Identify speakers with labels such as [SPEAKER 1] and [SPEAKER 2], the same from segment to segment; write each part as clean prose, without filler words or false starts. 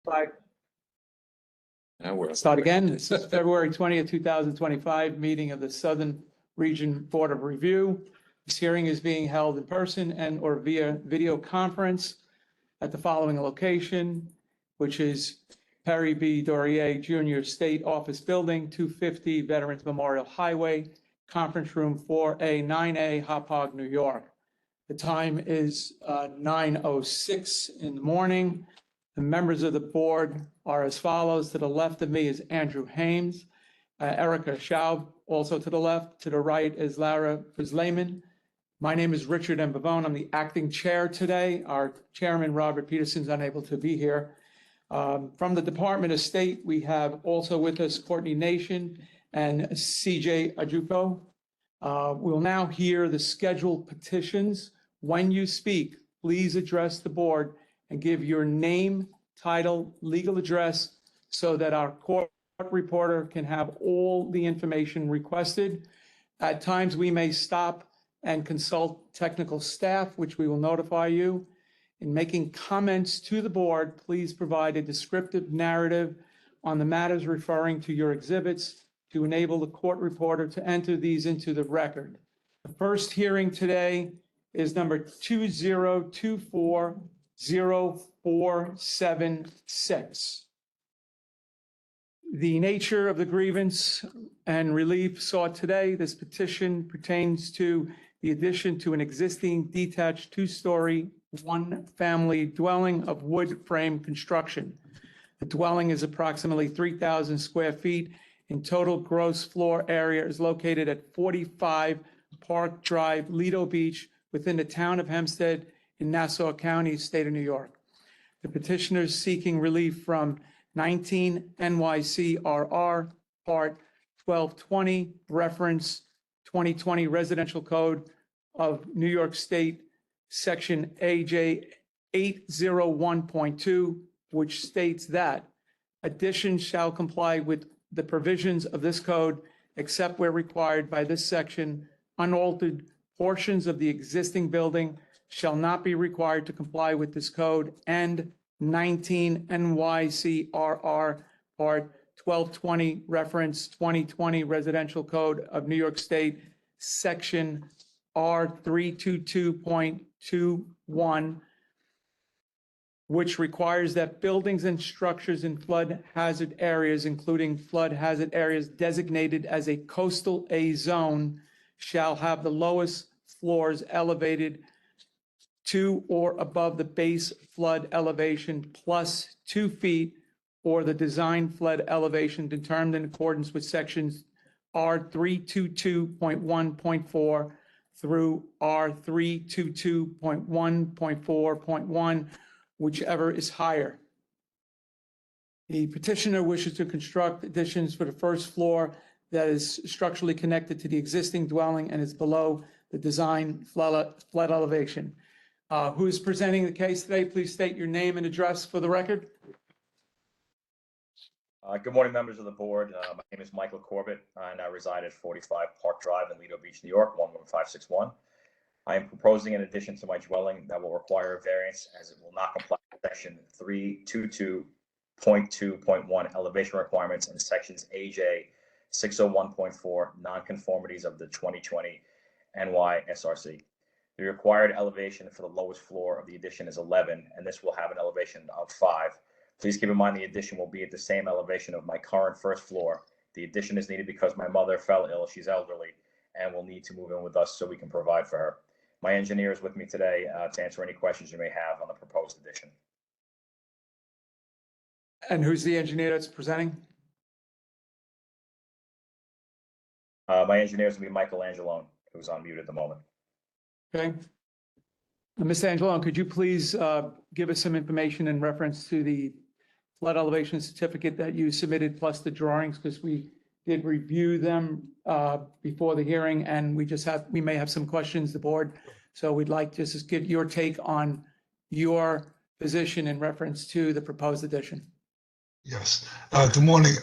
[SPEAKER 1] Five.
[SPEAKER 2] Now we're.
[SPEAKER 1] Start again. This is February 20th, 2025, meeting of the Southern Region Board of Review. This hearing is being held in person and or via video conference at the following location, which is Perry B. Dorier Jr. State Office Building, 250 Veterans Memorial Highway, Conference Room 4A, 9A, Hauppauge, New York. The time is 9:06 in the morning. The members of the board are as follows. To the left of me is Andrew Hames, Erica Schaub, also to the left. To the right is Lara Friesleman. My name is Richard M. Bavone. I'm the acting chair today. Our chairman, Robert Peterson, is unable to be here. From the Department of State, we have also with us Courtney Nation and CJ Ajupo. We'll now hear the scheduled petitions. When you speak, please address the board and give your name, title, legal address so that our court reporter can have all the information requested. At times, we may stop and consult technical staff, which we will notify you. In making comments to the board, please provide a descriptive narrative on the matters referring to your exhibits to enable the court reporter to enter these into the record. The first hearing today is number 2024-0476. The nature of the grievance and relief sought today, this petition pertains to the addition to an existing detached two-story, one-family dwelling of wood frame construction. The dwelling is approximately 3,000 square feet. In total, gross floor area is located at 45 Park Drive, Lido Beach, within the town of Hempstead in Nassau County, state of New York. The petitioner is seeking relief from 19 NYCRR Part 1220, reference 2020 Residential Code of New York State, Section AJ 801.2, which states that additions shall comply with the provisions of this code, except where required by this section. Unaltered portions of the existing building shall not be required to comply with this code, and 19 NYCRR Part 1220, reference 2020 Residential Code of New York State, Section R322.21, which requires that buildings and structures in flood hazard areas, including flood hazard areas designated as a coastal A zone, shall have the lowest floors elevated to or above the base flood elevation plus 2 feet, or the design flood elevation determined in accordance with sections R322.1.4 through R322.1.4.1, whichever is higher. The petitioner wishes to construct additions for the first floor that is structurally connected to the existing dwelling and is below the design flood elevation. Who is presenting the case today? Please state your name and address for the record.
[SPEAKER 3] Good morning, members of the board. My name is Michael Corbett, and I reside at 45 Park Drive in Lido Beach, New York, 11561. I am proposing an addition to my dwelling that will require a variance as it will not comply with section 322.2.1 elevation requirements and sections AJ 601.4 nonconformities of the 2020 NYSRC. The required elevation for the lowest floor of the addition is 11, and this will have an elevation of 5. Please keep in mind the addition will be at the same elevation of my current first floor. The addition is needed because my mother fell ill, she's elderly, and will need to move in with us so we can provide for her. My engineer is with me today to answer any questions you may have on the proposed addition.
[SPEAKER 1] And who's the engineer that's presenting?
[SPEAKER 3] My engineer is going to be Michael Angelone, who's on mute at the moment.
[SPEAKER 1] Okay. Ms. Angelone, could you please give us some information in reference to the flood elevation certificate that you submitted plus the drawings, because we did review them before the hearing, and we may have some questions, the board. So we'd like to just get your take on your position in reference to the proposed addition.
[SPEAKER 4] Yes. Good morning,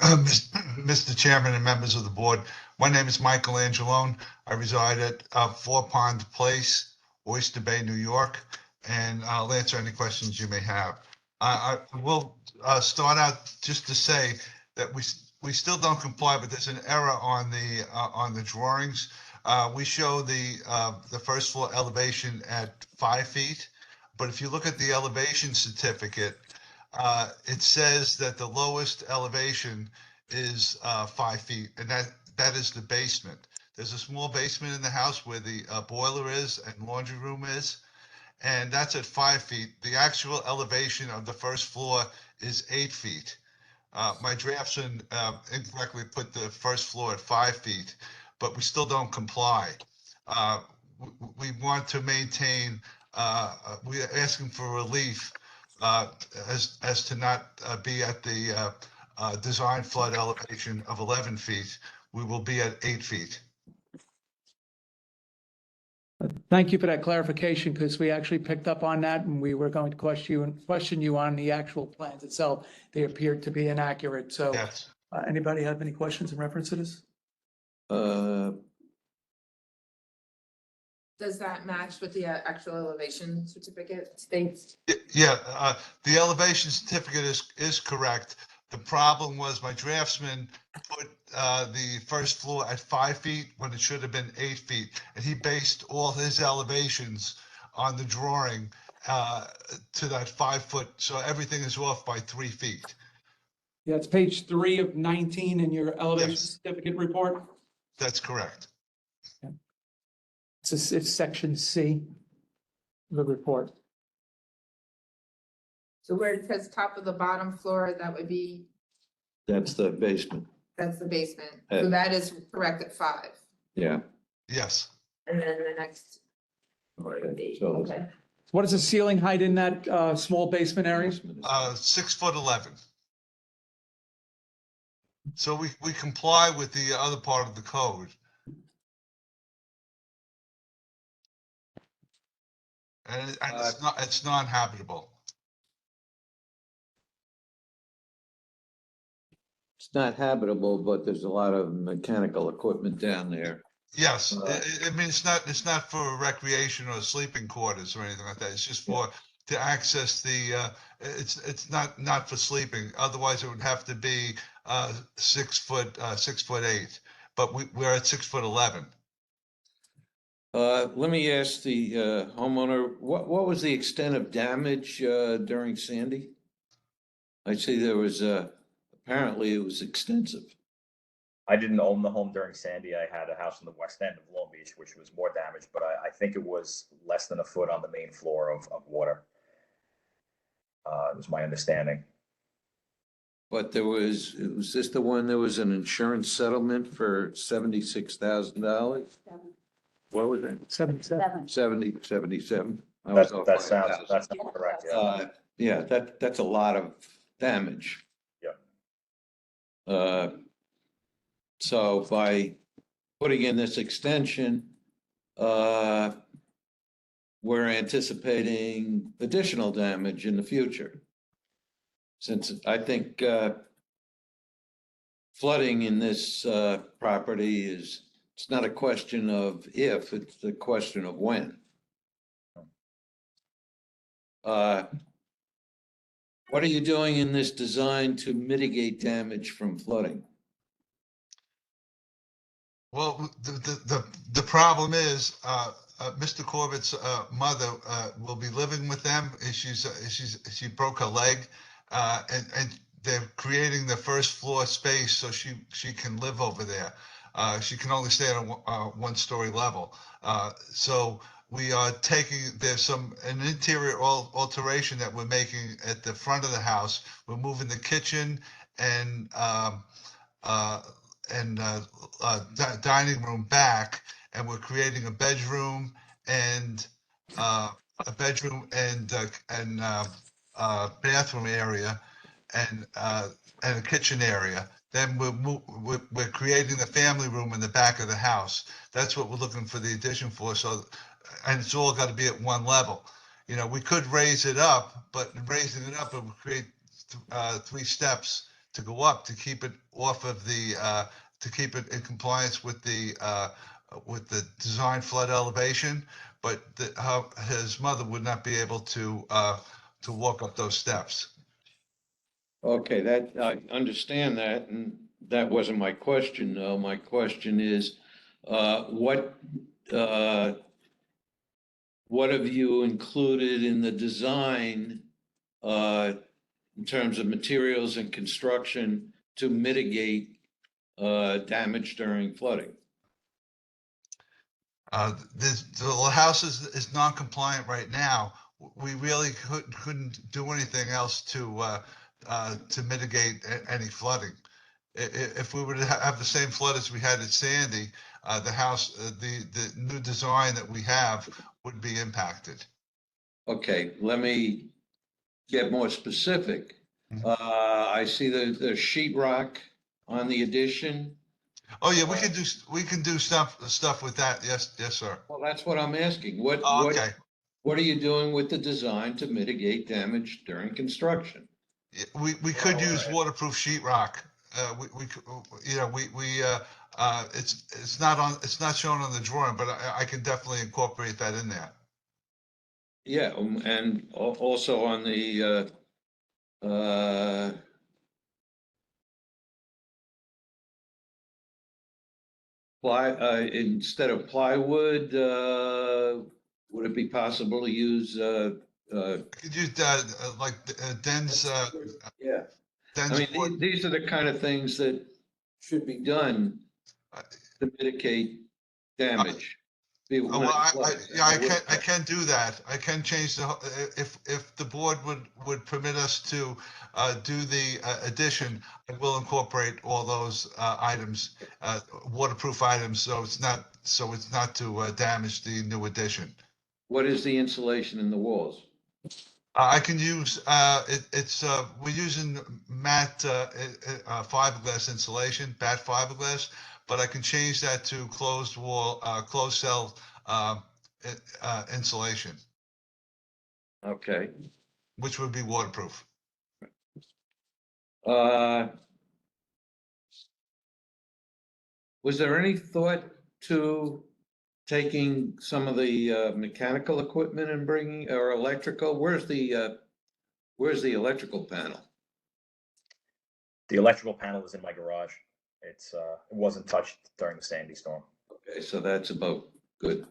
[SPEAKER 4] Mr. Chairman and members of the board. My name is Michael Angelone. I reside at 4 Pond Place, Oyster Bay, New York, and I'll answer any questions you may have. I will start out just to say that we still don't comply, but there's an error on the drawings. We show the first floor elevation at 5 feet, but if you look at the elevation certificate, it says that the lowest elevation is 5 feet, and that is the basement. There's a small basement in the house where the boiler is and laundry room is, and that's at 5 feet. The actual elevation of the first floor is 8 feet. My draftsman incorrectly put the first floor at 5 feet, but we still don't comply. We want to maintain, we are asking for relief as to not be at the design flood elevation of 11 feet. We will be at 8 feet.
[SPEAKER 1] Thank you for that clarification, because we actually picked up on that and we were going to question you on the actual plans itself. They appeared to be inaccurate. So
[SPEAKER 4] Yes.
[SPEAKER 1] anybody have any questions in reference to this?
[SPEAKER 5] Does that match with the actual elevation certificate states?
[SPEAKER 4] Yeah, the elevation certificate is correct. The problem was my draftsman put the first floor at 5 feet when it should have been 8 feet. And he based all his elevations on the drawing to that 5 foot. So everything is off by 3 feet.
[SPEAKER 1] Yeah, it's page 3 of 19 in your elevation
[SPEAKER 4] Yes.
[SPEAKER 1] certificate report.
[SPEAKER 4] That's correct.
[SPEAKER 1] It's section C of the report.
[SPEAKER 5] So where it says top of the bottom floor, that would be,
[SPEAKER 2] That's the basement.
[SPEAKER 5] that's the basement.
[SPEAKER 2] Yeah.
[SPEAKER 5] So that is correct at 5.
[SPEAKER 2] Yeah.
[SPEAKER 4] Yes.
[SPEAKER 5] And then the next floor would be,
[SPEAKER 2] So-
[SPEAKER 5] okay.
[SPEAKER 1] What is the ceiling height in that small basement area?
[SPEAKER 4] 6'11". So we comply with the other part of the code. And it's non-habitable.
[SPEAKER 2] It's not habitable, but there's a lot of mechanical equipment down there.
[SPEAKER 4] Yes, I mean, it's not for recreation or sleeping quarters or anything like that. It's just to access it's not for sleeping. Otherwise it would have to be 6 foot, 6'8", but we're at 6'11".
[SPEAKER 2] Let me ask the homeowner, what was the extent of damage during Sandy? I see there was apparently it was extensive.
[SPEAKER 3] I didn't own the home during Sandy. I had a house in the west end of Long Beach, which was more damaged, but I think it was less than a foot on the main floor of water. It was my understanding.
[SPEAKER 2] But was this the one, there was an insurance settlement for $76,000? What was it?
[SPEAKER 1] 77.
[SPEAKER 2] 77. I was off by
[SPEAKER 3] That sounds,
[SPEAKER 2] 1,000.
[SPEAKER 3] that sounds correct, yeah.
[SPEAKER 2] Yeah, that's a lot of damage.
[SPEAKER 3] Yeah.
[SPEAKER 2] So by putting in this extension, we're anticipating additional damage in the future. Since I think flooding in this property it's not a question of if, it's a question of when. What are you doing in this design to mitigate damage from flooding?
[SPEAKER 4] Well, the problem is, Mr. Corbett's mother will be living with them. She broke her leg, and they're creating the first floor space so she can live over there. She can only stay on a one-story level. So we are there's an interior alteration that we're making at the front of the house. We're moving the kitchen and dining room back, and we're creating a bedroom and bathroom area and a kitchen area. Then we're creating the family room in the back of the house. That's what we're looking for the addition for. So, and it's all got to be at one level. You know, we could raise it up, but raising it up, it would create 3 steps to go up to keep it off of to keep it in compliance with the design flood elevation. But his mother would not be able to to walk up those steps.
[SPEAKER 2] Okay, that, I understand that, and that wasn't my question, though. My question is, what have you included in the design, in terms of materials and construction to mitigate, damage during flooding?
[SPEAKER 4] The house is non-compliant right now. We really couldn't do anything else to mitigate any flooding. If we were to have the same flood as we had at Sandy, the house, the new design that we have would be impacted.
[SPEAKER 2] Okay, let me get more specific.
[SPEAKER 4] Mhm.
[SPEAKER 2] I see the sheet rock on the addition.
[SPEAKER 4] Oh, yeah, we can do stuff with that. Yes, sir.
[SPEAKER 2] Well, that's what I'm asking. What,
[SPEAKER 4] Oh, okay.
[SPEAKER 2] what are you doing with the design to mitigate damage during construction?
[SPEAKER 4] Yeah, we could use waterproof sheetrock. It's not shown on the drawing, but I can definitely incorporate that in there.
[SPEAKER 2] Yeah, and also on the, instead of plywood, would it be possible to use,
[SPEAKER 4] Could use like dense,
[SPEAKER 2] yeah. I
[SPEAKER 4] dense
[SPEAKER 2] mean,
[SPEAKER 4] wood.
[SPEAKER 2] these are the kind of things that should be done to mitigate damage.
[SPEAKER 4] Well, I can do that. I can change if the board would permit us to do the addition, I will incorporate all those items, waterproof items, so it's not to damage the new addition.
[SPEAKER 2] What is the insulation in the walls?
[SPEAKER 4] I can use, we're using matte fiberglass insulation, bat fiberglass, but I can change that to closed wall, closed cell insulation,
[SPEAKER 2] Okay.
[SPEAKER 4] which would be waterproof.
[SPEAKER 2] Was there any thought to taking some of the mechanical equipment and bringing, or electrical? Where's the electrical panel?
[SPEAKER 3] The electrical panel is in my garage. It wasn't touched during the Sandy storm.
[SPEAKER 2] Okay, so that's about good.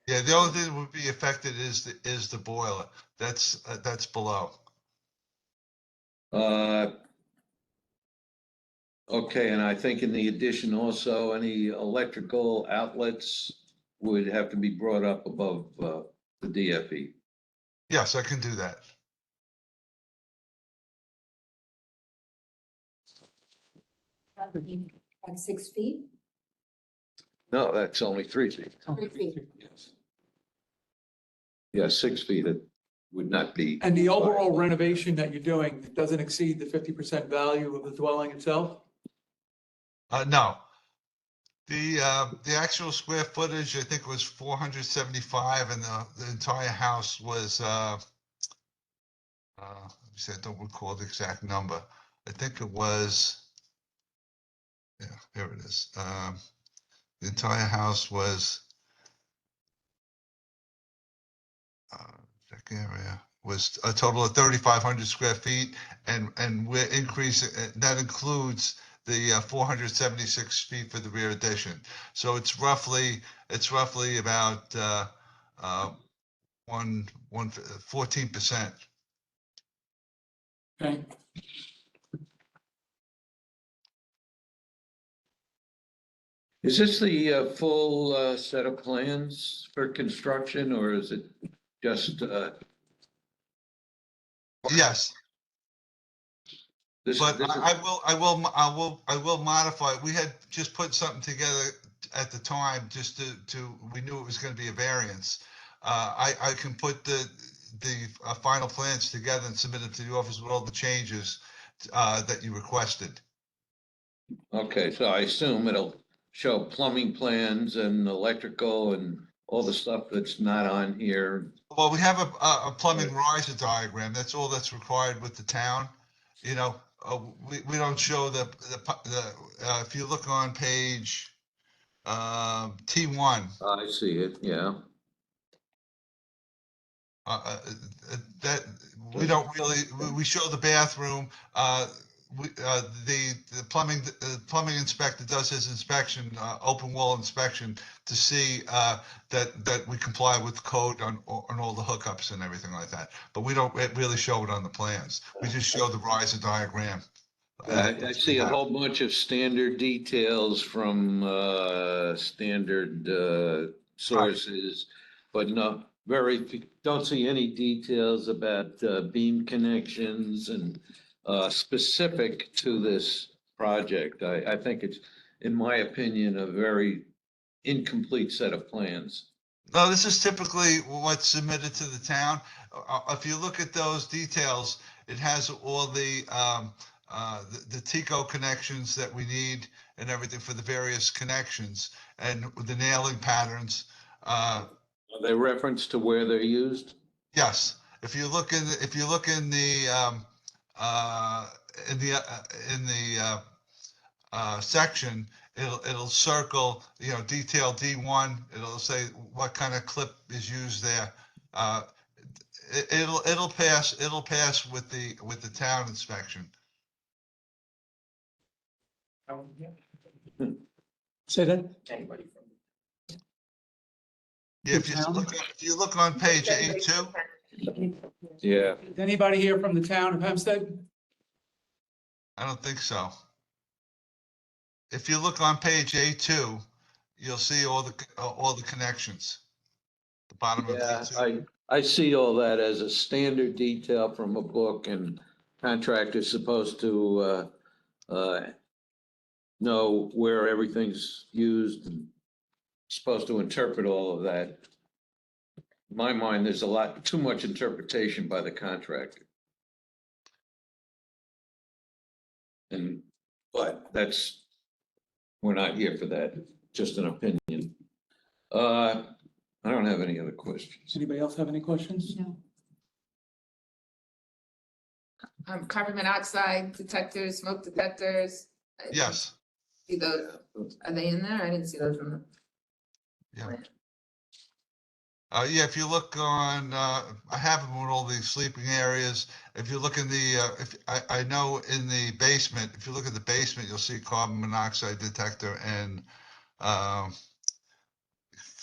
[SPEAKER 4] Yeah, the only thing that would be affected is the boiler. That's below.
[SPEAKER 2] Okay, and I think in the addition also, any electrical outlets would have to be brought up above the DFE.
[SPEAKER 4] Yes, I can do that.
[SPEAKER 6] Like 6 feet?
[SPEAKER 2] No, that's only 3 feet.
[SPEAKER 6] 3 feet.
[SPEAKER 2] Yes. Yeah, 6 feet, it would not be.
[SPEAKER 1] And the overall renovation that you're doing doesn't exceed the 50% value of the dwelling itself?
[SPEAKER 4] No. The actual square footage, I think, was 475, and the entire house was, let me see, I don't recall the exact number. I think it was, yeah, here it is. The entire house was, deck area was a total of 3,500 square feet, and we're increasing, that includes the 476 feet for the rear addition. So it's roughly about 14%.
[SPEAKER 1] Okay.
[SPEAKER 2] Is this the full set of plans for construction, or is it just
[SPEAKER 4] Yes,
[SPEAKER 2] this?
[SPEAKER 4] but
[SPEAKER 2] this is-
[SPEAKER 4] I will modify. We had just put something together at the time just we knew it was going to be a variance. I can put the final plans together and submit them to the office with all the changes that you requested.
[SPEAKER 2] Okay, so I assume it'll show plumbing plans and electrical and all the stuff that's not on here.
[SPEAKER 4] Well, we have a plumbing riser diagram. That's all that's required with the town. You know, we don't show if you look on page T1.
[SPEAKER 2] I see it, yeah.
[SPEAKER 4] That, we don't really, we show the bathroom, the plumbing inspector does his inspection, open wall inspection to see, that we comply with code on all the hookups and everything like that. But we don't really show it on the plans. We just show the riser diagram.
[SPEAKER 2] I see a whole bunch of standard details from standard sources, but no, don't see any details about beam connections and specific to this project. I think it's, in my opinion, a very incomplete set of plans.
[SPEAKER 4] No, this is typically what's submitted to the town. If you look at those details, it has all the TICO connections that we need and everything for the various connections and the nailing patterns.
[SPEAKER 2] Are they referenced to where they're used?
[SPEAKER 4] Yes, if you look in the section, it'll circle, detail D1. It'll say what kind of clip is used there. It'll pass with the town inspection.
[SPEAKER 1] Say that?
[SPEAKER 5] Anybody from?
[SPEAKER 4] Yeah, if you look on page A2,
[SPEAKER 2] Yeah.
[SPEAKER 1] Is anybody here from the town of Hempstead?
[SPEAKER 4] I don't think so. If you look on page A2, you'll see all the connections. The bottom of
[SPEAKER 2] Yeah,
[SPEAKER 4] A2.
[SPEAKER 2] I see all that as a standard detail from a book, and contractor's supposed to know where everything's used and supposed to interpret all of that. In my mind, there's too much interpretation by the contractor. But we're not here for that, just an opinion. I don't have any other questions.
[SPEAKER 1] Anybody else have any questions?
[SPEAKER 5] No. Carbon monoxide detectors, smoke detectors.
[SPEAKER 4] Yes,
[SPEAKER 5] See those, are they in there? I didn't see those from the.
[SPEAKER 4] yeah.
[SPEAKER 5] plan.
[SPEAKER 4] Yeah, if you look on, I have them with all the sleeping areas. If you look in I know in the basement, if you look at the basement, you'll see carbon monoxide detector and,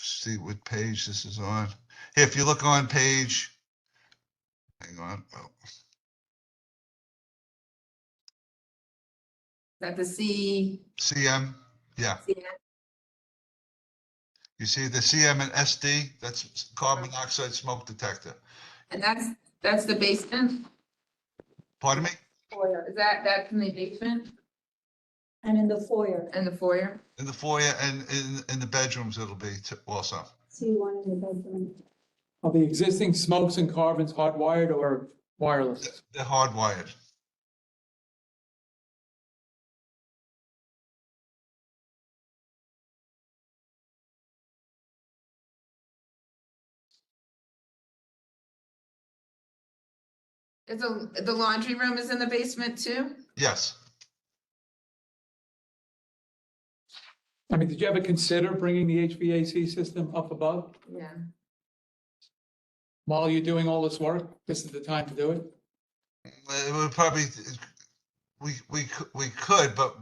[SPEAKER 4] see what page this is on. Here, if you look on page, hang on. Oh,
[SPEAKER 5] That the C.
[SPEAKER 4] CM, yeah. You see the CM and SD, that's carbon monoxide smoke detector.
[SPEAKER 5] And that's the basement?
[SPEAKER 4] Pardon me?
[SPEAKER 5] Foyer. Is that's in the basement
[SPEAKER 6] And in the foyer,
[SPEAKER 5] and the foyer?
[SPEAKER 4] In the foyer and in the bedrooms, it'll be also.
[SPEAKER 6] see one in the bedroom.
[SPEAKER 1] Are the existing smokes and carbons hardwired or wireless?
[SPEAKER 4] They're hardwired.
[SPEAKER 5] Is the laundry room is in the basement too?
[SPEAKER 4] Yes.
[SPEAKER 1] I mean, did you ever consider bringing the HVAC system up above
[SPEAKER 5] Yeah.
[SPEAKER 1] while you're doing all this work? This is the time to do it?
[SPEAKER 4] It would probably, we could, but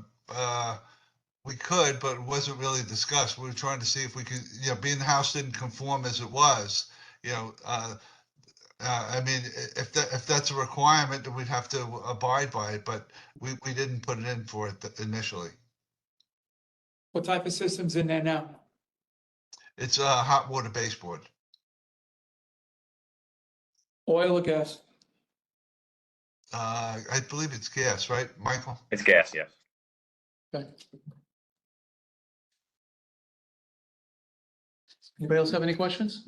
[SPEAKER 4] it wasn't really discussed. We were trying to see if we could, being the house didn't conform as it was, I mean, if that's a requirement, then we'd have to abide by it, but we didn't put it in for it initially.
[SPEAKER 1] What type of system's in there now?
[SPEAKER 4] It's a hot water baseboard.
[SPEAKER 1] Oil or gas?
[SPEAKER 4] I believe it's gas, right, Michael?
[SPEAKER 3] It's gas, yes.
[SPEAKER 1] Okay. Anybody else have any questions?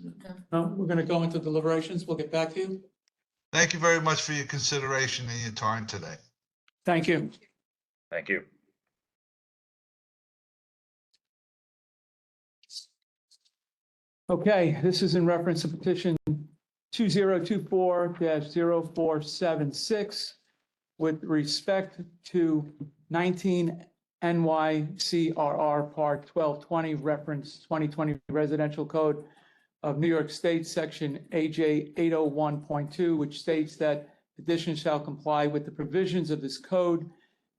[SPEAKER 1] No, we're going to go into deliberations. We'll get back to you.
[SPEAKER 4] Thank you very much for your consideration and your time today.
[SPEAKER 1] Thank you.
[SPEAKER 3] Thank you.
[SPEAKER 1] Okay, this is in reference to petition 2024-0476 with respect to 19 NYCRR Part 1220 reference 2020 residential code of New York State, section AJ 801.2, which states that additions shall comply with the provisions of this code,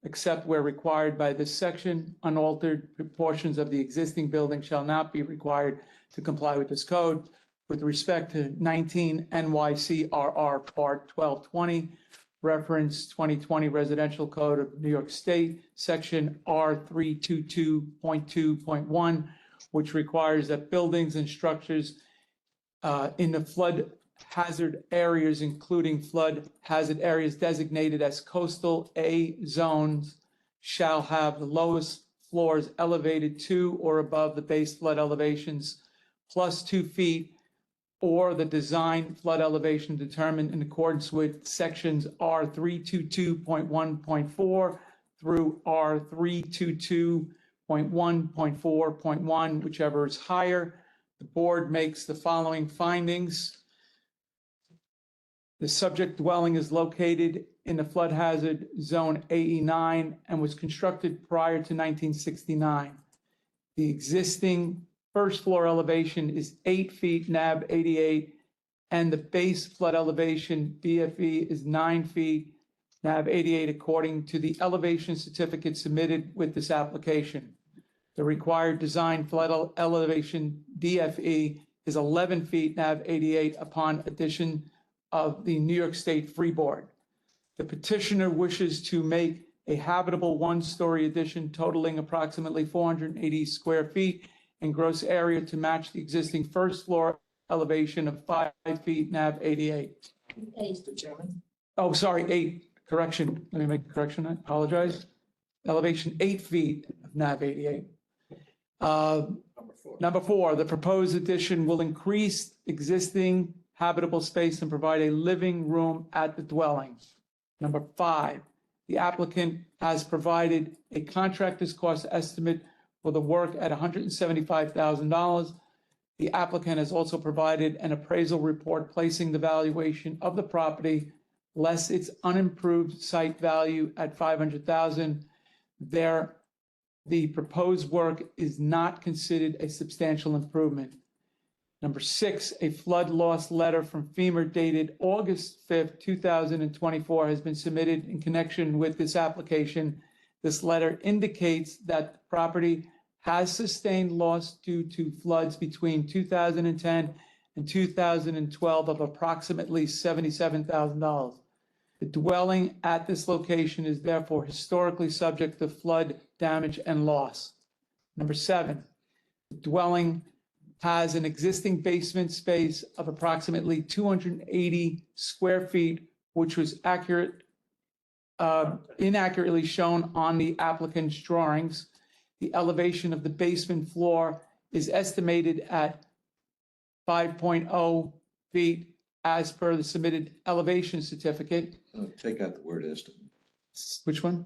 [SPEAKER 1] except where required by this section. Unaltered portions of the existing building shall not be required to comply with this code. With respect to 19 NYCRR Part 1220, reference 2020 Residential Code of New York State, section R322.2.1, which requires that buildings and structures in the flood hazard areas, including flood hazard areas designated as coastal A zones, shall have the lowest floors elevated to or above the base flood elevations plus 2 feet, or the design flood elevation determined in accordance with sections R322.1.4 through R322.1.4.1, whichever is higher. The board makes the following findings. The subject dwelling is located in the flood hazard zone AE9 and was constructed prior to 1969. The existing first floor elevation is 8 feet NAB 88, and the base flood elevation BFE is 9 feet NAB 88, according to the elevation certificate submitted with this application. The required design flood elevation DFE is 11 feet NAB 88 upon addition of the New York State Freeboard. The petitioner wishes to make a habitable one-story addition totaling approximately 480 square feet in gross area to match the existing first floor elevation of 5 feet NAB 88.
[SPEAKER 6] Mr. Chairman.
[SPEAKER 1] Oh, sorry, 8, correction. Let me make a correction, I apologize. Elevation 8 feet of NAB 88. Number 4, the proposed addition will increase existing habitable space and provide a living room at the dwelling. Number 5, the applicant has provided a contractor's cost estimate for the work at $175,000. The applicant has also provided an appraisal report placing the valuation of the property less its unimproved site value at $500,000. The proposed work is not considered a substantial improvement. Number 6, a flood loss letter from FEMA dated August 5th, 2024 has been submitted in connection with this application. This letter indicates that the property has sustained loss due to floods between 2010 and 2012 of approximately $77,000. The dwelling at this location is therefore historically subject to flood damage and loss. Number 7, the dwelling has an existing basement space of approximately 280 square feet, which was inaccurately shown on the applicant's drawings. The elevation of the basement floor is estimated at 5.0 feet as per the submitted elevation certificate.
[SPEAKER 2] Take out the word estimate.
[SPEAKER 1] Which one?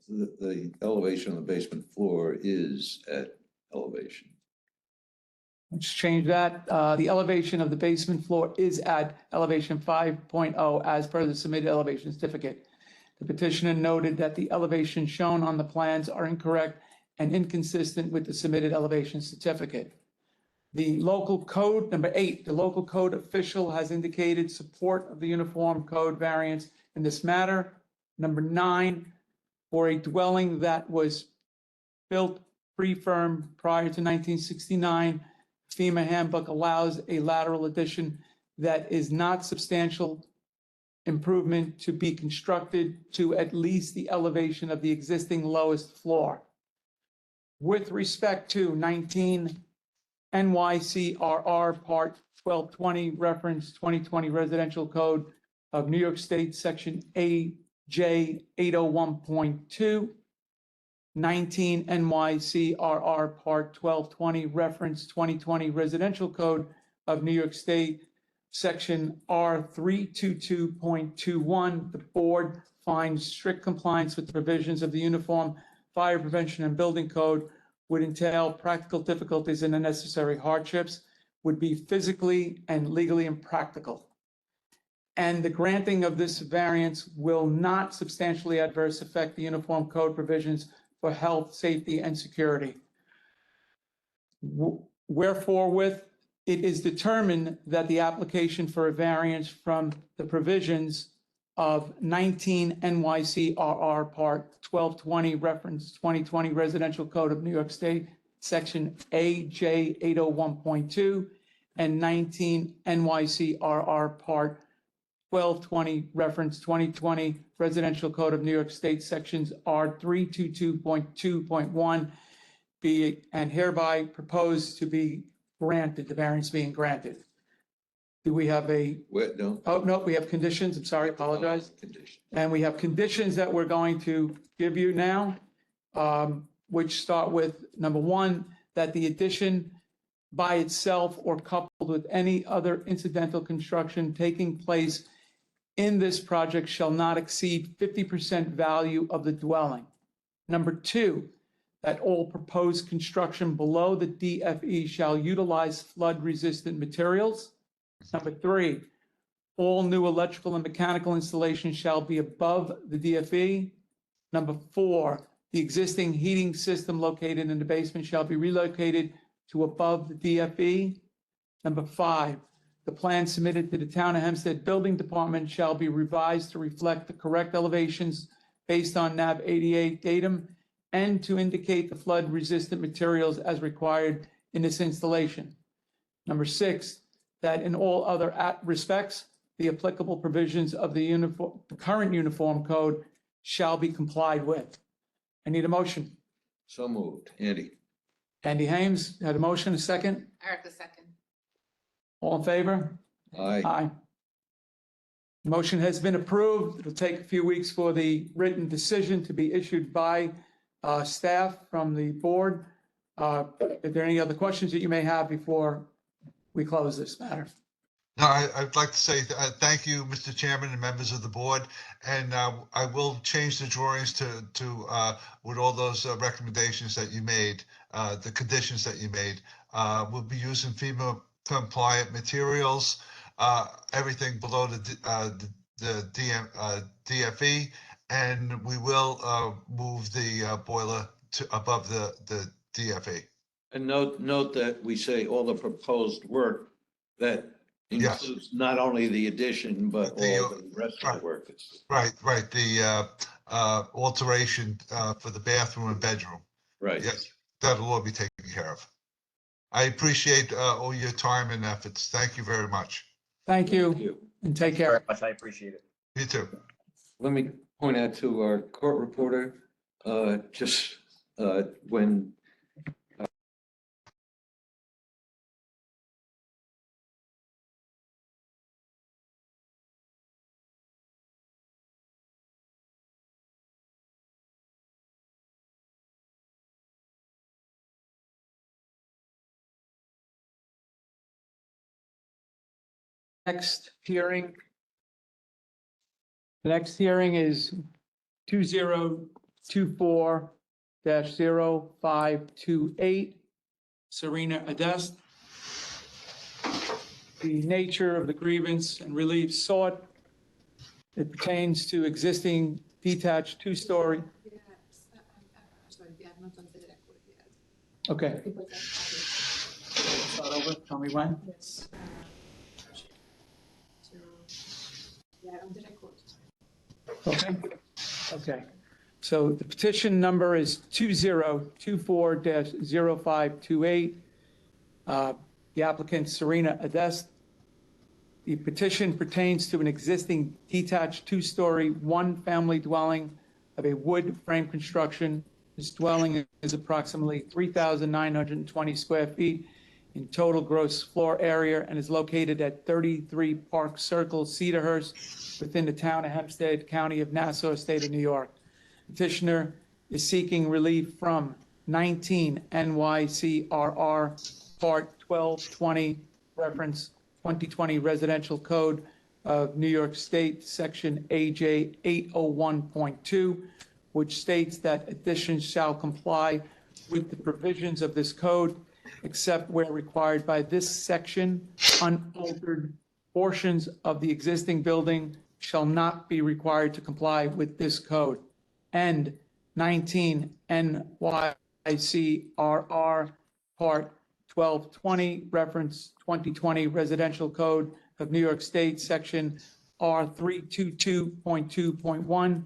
[SPEAKER 2] The elevation of the basement floor is at elevation.
[SPEAKER 1] Let's change that. The elevation of the basement floor is at elevation 5.0 as per the submitted elevation certificate. The petitioner noted that the elevations shown on the plans are incorrect and inconsistent with the submitted elevation certificate. The local code, number 8, the local code official has indicated support of the uniform code variance in this matter. Number 9, for a dwelling that was built pre-firm prior to 1969, FEMA handbook allows a lateral addition that is not substantial improvement to be constructed to at least the elevation of the existing lowest floor. With respect to 19 NYCRR Part 1220, reference 2020 Residential Code of New York State, section AJ 801.2, 19 NYCRR Part 1220, reference 2020 Residential Code of New York State, section R322.21, the board finds strict compliance with the provisions of the Uniform Fire Prevention and Building Code would entail practical difficulties and unnecessary hardships, would be physically and legally impractical. And the granting of this variance will not substantially adverse affect the Uniform Code provisions for health, safety, and security. Wherefore with it is determined that the application for a variance from the provisions of 19 NYCRR Part 1220, reference 2020 Residential Code of New York State, Section AJ 801.2, and 19 NYCRR Part 1220, reference 2020 Residential Code of New York State, Sections R 322.2.1, be and hereby proposed to be granted, the variance being granted. Do we have a,
[SPEAKER 2] Wait, no.
[SPEAKER 1] oh, no, we have conditions, I'm sorry, apologize.
[SPEAKER 2] Condition.
[SPEAKER 1] And we have conditions that we're going to give you now, which start with number one, that the addition by itself or coupled with any other incidental construction taking place in this project shall not exceed 50% value of the dwelling. Number two, that all proposed construction below the DFE shall utilize flood-resistant materials. Number three, all new electrical and mechanical installations shall be above the DFE. Number four, the existing heating system located in the basement shall be relocated to above the DFE. Number five, the plan submitted to the Town of Hempstead Building Department shall be revised to reflect the correct elevations based on NAV 88 datum and to indicate the flood-resistant materials as required in this installation. Number six, that in all other respects, the applicable provisions of the current uniform code shall be complied with. I need a motion.
[SPEAKER 2] So moved. Andy?
[SPEAKER 1] Andy Hames had a motion, a second.
[SPEAKER 5] Erica second.
[SPEAKER 1] All in favor?
[SPEAKER 2] Aye.
[SPEAKER 1] Aye. Motion has been approved. It'll take a few weeks for the written decision to be issued by staff from the board. Are there any other questions that you may have before we close this matter?
[SPEAKER 4] No, I'd like to say thank you, Mr. Chairman and members of the board. And I will change the drawings to with all those recommendations that you made, the conditions that you made. We'll be using FEMA compliant materials, everything below the DFE, and we will move the boiler to above the DFE.
[SPEAKER 2] And note that we say all the proposed work that
[SPEAKER 4] Yes.
[SPEAKER 2] includes not only the addition, but all the rest of
[SPEAKER 4] Right.
[SPEAKER 2] the work.
[SPEAKER 4] Right. The alteration for the bathroom and bedroom.
[SPEAKER 2] Right.
[SPEAKER 4] Yes, that'll all be taken care of. I appreciate all your time and efforts. Thank you very much.
[SPEAKER 1] Thank
[SPEAKER 2] Thank
[SPEAKER 1] you
[SPEAKER 2] you.
[SPEAKER 1] and take
[SPEAKER 3] Very
[SPEAKER 1] care.
[SPEAKER 3] much, I appreciate it.
[SPEAKER 4] You too.
[SPEAKER 2] Let me point out to our court reporter, just when
[SPEAKER 1] Next hearing. The next hearing is 2024-0528, Serena Adest. The nature of the grievance and relief sought, it pertains to existing detached two-story. Okay. Start over, tell me when. Okay, okay. So the petition number is 2024-0528. The applicant Serena Adest. The petition pertains to an existing detached two-story, one-family dwelling of a wood frame construction. This dwelling is approximately 3,920 square feet in total gross floor area and is located at 33 Park Circle, Cedarhurst, within the town of Hempstead, County of Nassau, State of New York. Petitioner is seeking relief from 19 NYCRR Part 1220, reference 2020 Residential Code of New York State, Section AJ 801.2, which states that additions shall comply with the provisions of this code, except where required by this section. Unaltered portions of the existing building shall not be required to comply with this code. And 19 NYCRR Part 1220, reference 2020 Residential Code of New York State, section R322.2.1,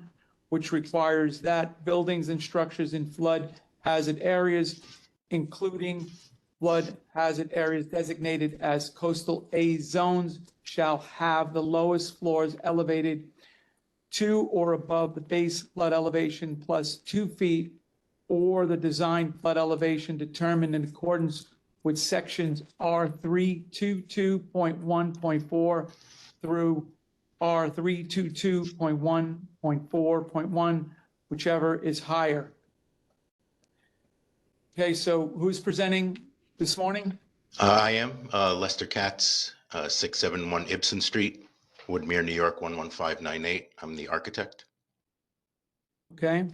[SPEAKER 1] which requires that buildings and structures in flood hazard areas, including flood hazard areas designated as coastal A zones, shall have the lowest floors elevated to or above the base flood elevation plus 2 feet, or the design flood elevation determined in accordance with sections R322.1.4 through R322.1.4.1, whichever is higher. Okay, so who's presenting this morning?
[SPEAKER 7] I am Lester Katz, 671 Ibsen Street, Woodmere, New York, 11598. I'm the architect,
[SPEAKER 1] Okay,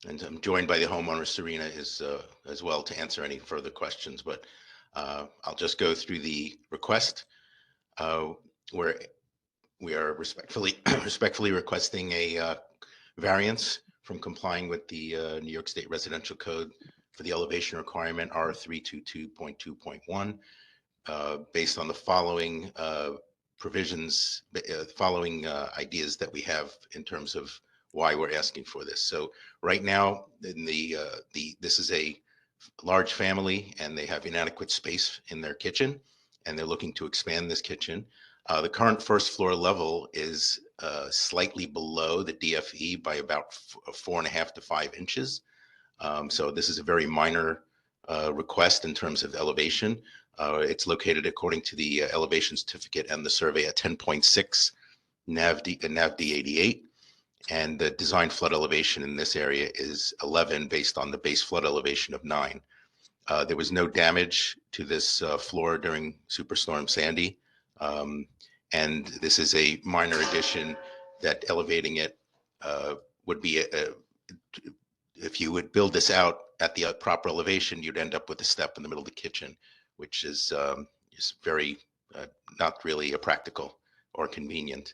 [SPEAKER 7] and I'm joined by the homeowner, Serena, as well to answer any further questions, but I'll just go through the request, where we are respectfully requesting a variance from complying with the New York State Residential Code for the elevation requirement R322.2.1, based on the following provisions, following ideas that we have in terms of why we're asking for this. So right now, in this is a large family, and they have inadequate space in their kitchen, and they're looking to expand this kitchen. The current first floor level is slightly below the DFE by about 4.5 to 5 inches. So this is a very minor request in terms of elevation. It's located according to the elevation certificate and the survey at 10.6 NAVD 88. And the design flood elevation in this area is 11 based on the base flood elevation of 9. There was no damage to this floor during Superstorm Sandy. And this is a minor addition that elevating it would be, if you would build this out at the proper elevation, you'd end up with a step in the middle of the kitchen, which is very not really practical or convenient.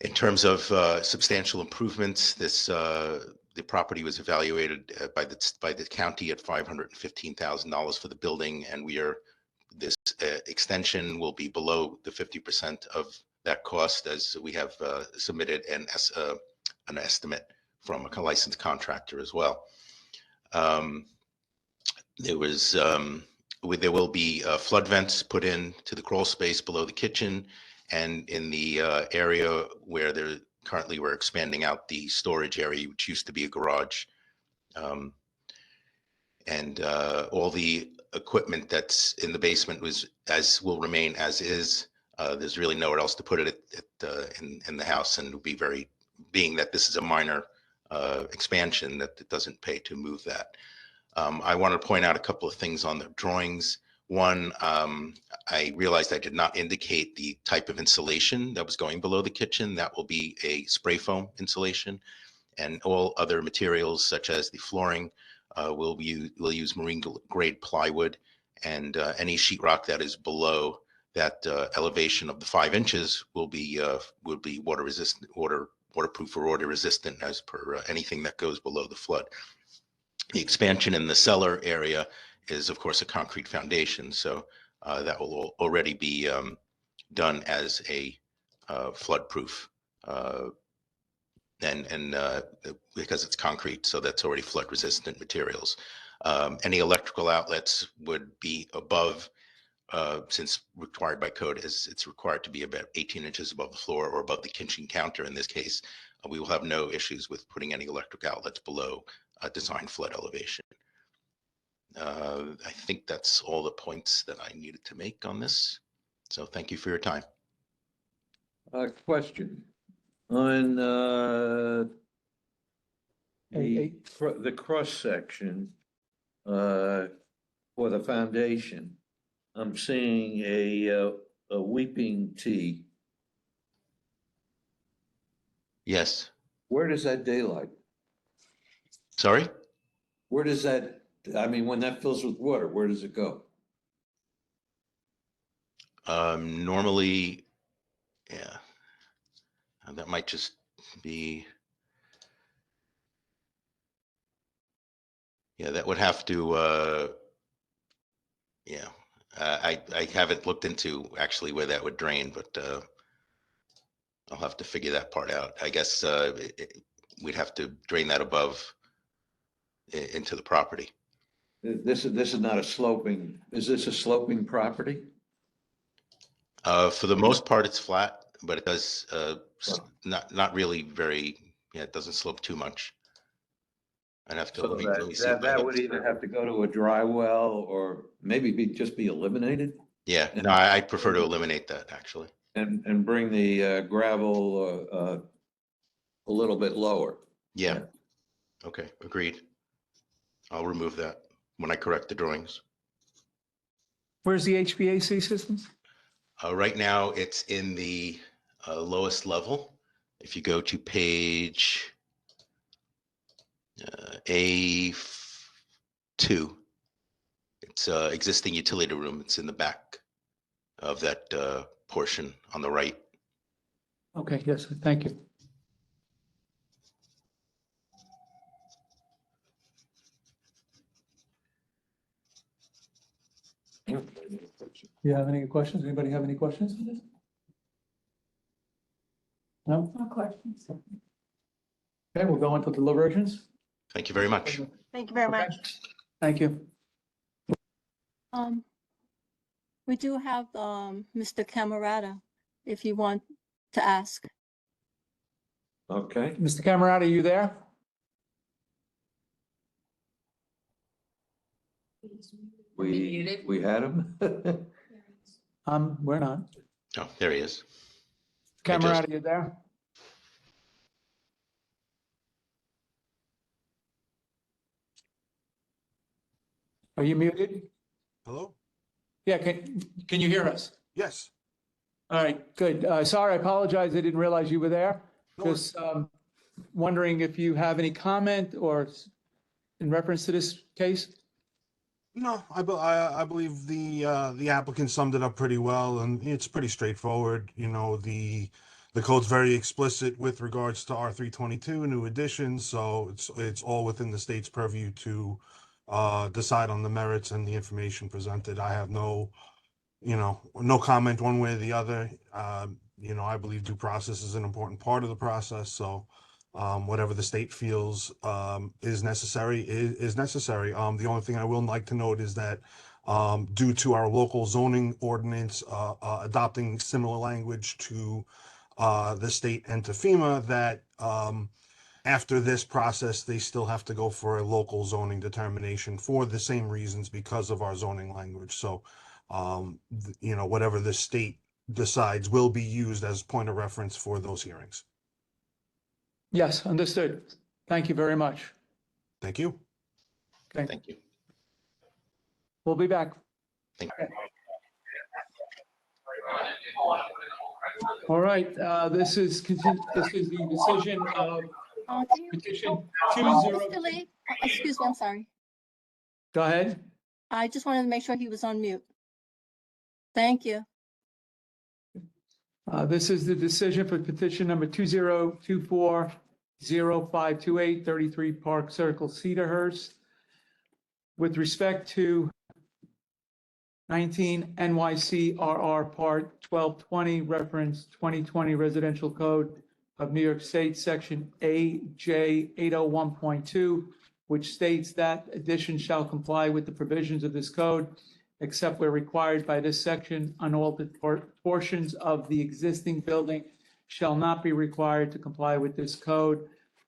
[SPEAKER 7] In terms of substantial improvements, the property was evaluated by the county at $515,000 for the building, and this extension will be below the 50% of that cost, as we have submitted an estimate from a licensed contractor as well. There will be flood vents put in to the crawl space below the kitchen, and in the area where we're expanding out the storage area, which used to be a garage. And all the equipment that's in the basement will remain as is. There's really nowhere else to put it in the house, and it'll be being that this is a minor expansion, that it doesn't pay to move that. I want to point out a couple of things on the drawings. One, I realized I did not indicate the type of insulation that was going below the kitchen. That will be a spray foam insulation, and all other materials such as the flooring we'll use marine grade plywood, and any sheetrock that is below that elevation of the 5 inches will be waterproof or water resistant as per anything that goes below the flood. The expansion in the cellar area is, of course, a concrete foundation, so that will already be done as a flood-proof, and because it's concrete, so that's already flood-resistant materials. Any electrical outlets would be above, since required by code, as it's required to be about 18 inches above the floor or above the kitchen counter. In this case, we will have no issues with putting any electric outlets below design flood elevation. I think that's all the points that I needed to make on this. So thank you for your time.
[SPEAKER 2] Question on
[SPEAKER 1] Hey,
[SPEAKER 2] the cross section for the foundation. I'm seeing a weeping T.
[SPEAKER 7] Yes.
[SPEAKER 2] Where does that daylight?
[SPEAKER 7] Sorry?
[SPEAKER 2] Where does that, I mean, when that fills with water, where does it go?
[SPEAKER 7] Normally, yeah, that might just be, yeah, that would have to, Yeah, I haven't looked into actually where that would drain, but I'll have to figure that part out. I guess we'd have to drain that above into the property.
[SPEAKER 2] This is not a sloping, is this a sloping property?
[SPEAKER 7] For the most part, it's flat, but it does
[SPEAKER 2] Well-
[SPEAKER 7] not really very. Yeah, it doesn't slope too much. I'd have to
[SPEAKER 2] So
[SPEAKER 7] let me see.
[SPEAKER 2] that
[SPEAKER 7] if I have-
[SPEAKER 2] would either have to go to a dry well or maybe just be eliminated
[SPEAKER 7] Yeah, no, I'd prefer to eliminate that actually.
[SPEAKER 2] and bring the gravel a little bit lower.
[SPEAKER 7] Yeah. Okay, agreed. I'll remove that when I correct the drawings.
[SPEAKER 1] Where's the HVAC systems?
[SPEAKER 7] Right now, it's in the lowest level. If you go to page A2, it's existing utility room. It's in the back of that portion on the right.
[SPEAKER 1] Okay, yes, thank you. Do you have any questions? Anybody have any questions for this? No?
[SPEAKER 6] No questions.
[SPEAKER 1] Okay, we'll go into deliberations.
[SPEAKER 7] Thank you very much.
[SPEAKER 8] Thank you very
[SPEAKER 1] Okay.
[SPEAKER 8] much.
[SPEAKER 1] Thank you.
[SPEAKER 8] We do have Mr. Camerata, if you want to ask.
[SPEAKER 2] Okay.
[SPEAKER 1] Mr. Camerata, are you there?
[SPEAKER 2] We had him?
[SPEAKER 1] We're not.
[SPEAKER 7] Oh, there he is.
[SPEAKER 1] Camerata, you there? Are you muted?
[SPEAKER 9] Hello?
[SPEAKER 1] Yeah, can you hear us?
[SPEAKER 9] Yes.
[SPEAKER 1] All right, good. Sorry, I apologize. I didn't realize you were there.
[SPEAKER 9] No worries.
[SPEAKER 1] Just wondering if you have any comment or in reference to this case?
[SPEAKER 9] No, I believe the applicant summed it up pretty well, and it's pretty straightforward. You know, the code's very explicit with regards to R322 new additions, so it's all within the state's purview to decide on the merits and the information presented. I have no comment one way or the other. I believe due process is an important part of the process, so whatever the state feels is necessary is necessary. The only thing I will like to note is that due to our local zoning ordinance adopting similar language to the state and to FEMA, that after this process, they still have to go for a local zoning determination for the same reasons because of our zoning language. So, whatever the state decides will be used as point of reference for those hearings.
[SPEAKER 1] Yes, understood. Thank you very much.
[SPEAKER 9] Thank you.
[SPEAKER 1] Okay,
[SPEAKER 7] Thank you.
[SPEAKER 1] we'll be back.
[SPEAKER 7] Thank
[SPEAKER 1] All right, this is the decision of petition 20.
[SPEAKER 8] Mr. Lee, excuse me, I'm sorry.
[SPEAKER 1] Go ahead.
[SPEAKER 8] I just wanted to make sure he was on mute. Thank you.
[SPEAKER 1] This is the decision for petition number 2024-0528, 33 Park Circle, Cedarhurst. With respect to 19 NYC RR Part 1220, reference 2020 Residential Code of New York State, Section AJ 801.2, which states that addition shall comply with the provisions of this code, except where required by this section. Unaltered portions of the existing building shall not be required to comply with this code.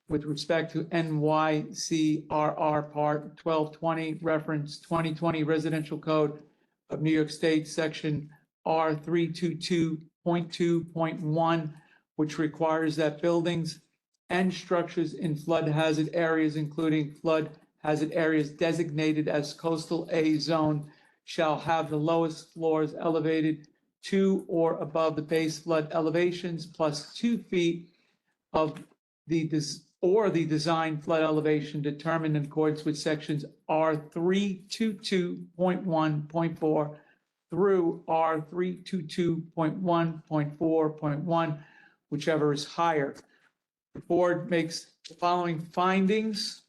[SPEAKER 1] With respect to NYCRR Part 1220, reference 2020 Residential Code of New York State, Section R322.2.1, which requires that buildings and structures in flood hazard areas, including flood hazard areas designated as coastal A zone, shall have the lowest floors elevated to or above the base flood elevations plus 2 feet of the design flood elevation determined in accordance with sections R322.1.4 through R322.1.4.1, whichever is higher. The board makes the following findings.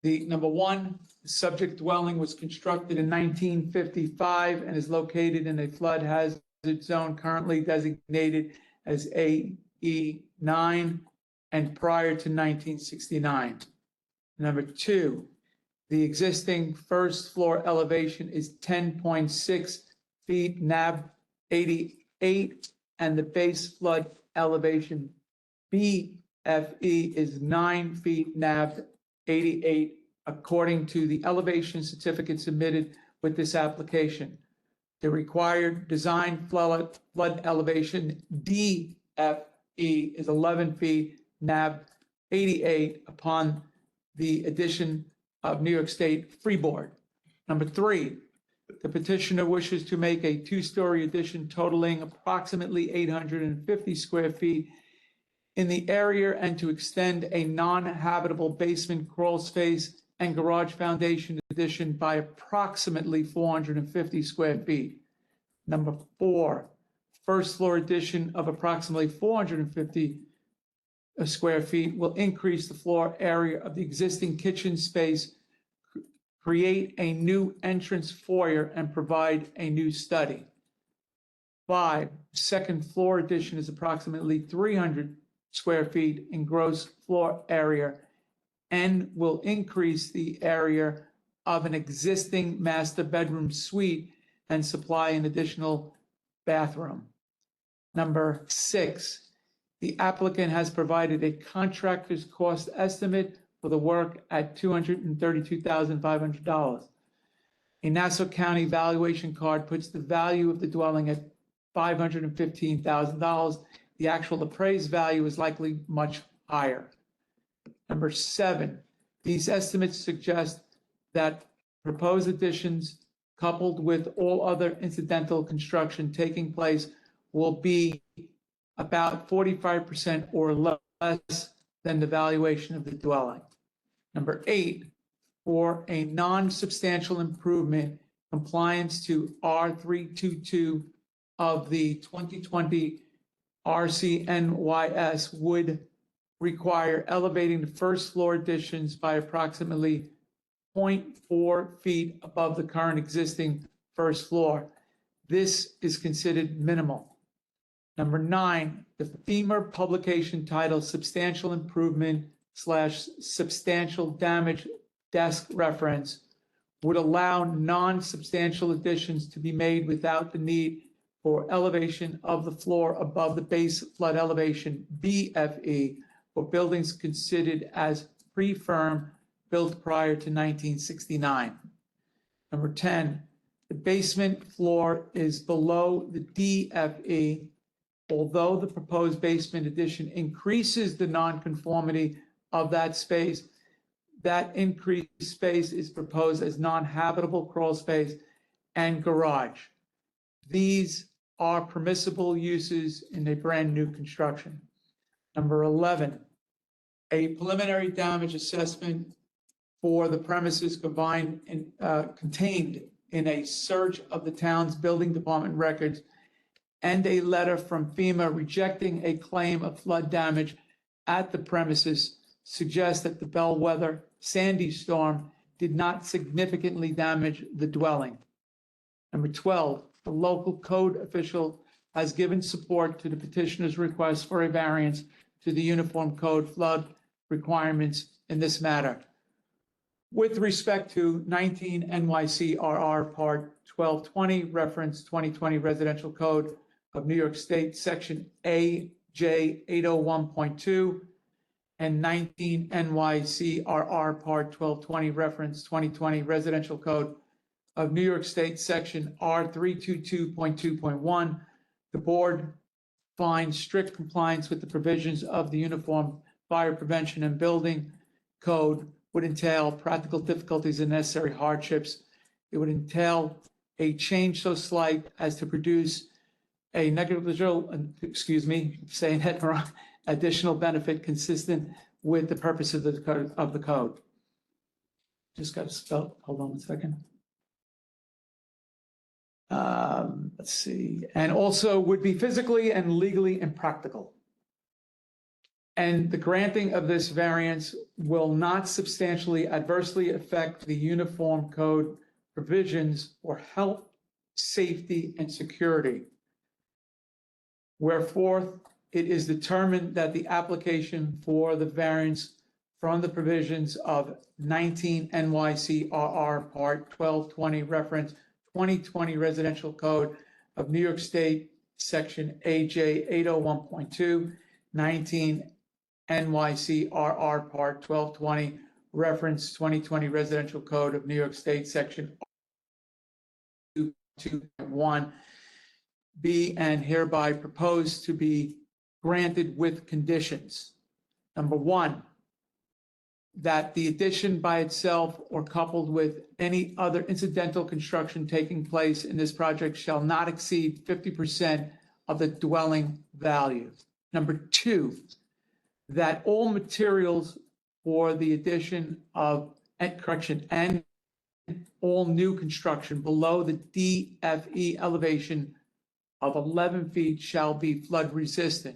[SPEAKER 1] The number one, the subject dwelling was constructed in 1955 and is located in a flood hazard zone currently designated as AE9 and prior to 1969. Number two, the existing first floor elevation is 10.6 feet, NAV 88, and the base flood elevation BFE is 9 feet, NAV 88, according to the elevation certificate submitted with this application. The required design flood elevation DFE is 11 feet, NAV 88, upon the addition of New York State freeboard. Number three, the petitioner wishes to make a two-story addition totaling approximately 850 square feet in the area and to extend a non-habitable basement crawl space and garage foundation addition by approximately 450 square feet. Number four, first floor addition of approximately 450 square feet will increase the floor area of the existing kitchen space, create a new entrance foyer, and provide a new study. Five, second floor addition is approximately 300 square feet in gross floor area and will increase the area of an existing master bedroom suite and supply an additional bathroom. Number six, the applicant has provided a contractor's cost estimate for the work at $232,500. A Nassau County valuation card puts the value of the dwelling at $515,000. The actual appraised value is likely much higher. Number seven, these estimates suggest that proposed additions coupled with all other incidental construction taking place will be about 45% or less than the valuation of the dwelling. Number eight, for a non-substantial improvement, compliance to R322 of the 2020 RCNYS would require elevating the first floor additions by approximately 0.4 feet above the current existing first floor. This is considered minimal. Number nine, the FEMA publication titled Substantial Improvement / Substantial Damage Desk Reference would allow non-substantial additions to be made without the need for elevation of the floor above the base flood elevation BFE for buildings considered as pre-firm built prior to 1969. Number 10, the basement floor is below the DFE. Although the proposed basement addition increases the nonconformity of that space, that increased space is proposed as non-habitable crawl space and garage. These are permissible uses in a brand new construction. Number 11, a preliminary damage assessment for the premises contained in a search of the town's building department records and a letter from FEMA rejecting a claim of flood damage at the premises suggests that the bellwether Sandy storm did not significantly damage the dwelling. Number 12, the local code official has given support to the petitioner's request for a variance to the Uniform Code flood requirements in this matter. With respect to 19 NYCRR Part 1220, reference 2020 Residential Code of New York State, Section AJ 801.2, and 19 NYCRR Part 1220, reference 2020 Residential Code of New York State, Section R322.2.1, the board finds strict compliance with the provisions of the Uniform Fire Prevention and Building Code would entail practical difficulties and necessary hardships. It would entail a change so slight as to produce a negligible, saying that wrong, additional benefit consistent with the purpose of the code. Just got to spell, hold on a second. Let's see, and also would be physically and legally impractical. And the granting of this variance will not substantially adversely affect the uniform code provisions for health, safety, and security. Wherefore, it is determined that the application for the variance from the provisions of 19 NYCRR Part 1220, reference 2020 Residential Code of New York State, Section AJ 801.2, 19 NYCRR Part 1220, reference 2020 Residential Code of New York State, Section 2.1, be and hereby proposed to be granted with conditions. Number one, that the addition by itself or coupled with any other incidental construction taking place in this project shall not exceed 50% of the dwelling value. Number two, that all materials for the addition of, and all new construction below the DFE elevation of 11 feet shall be flood resistant.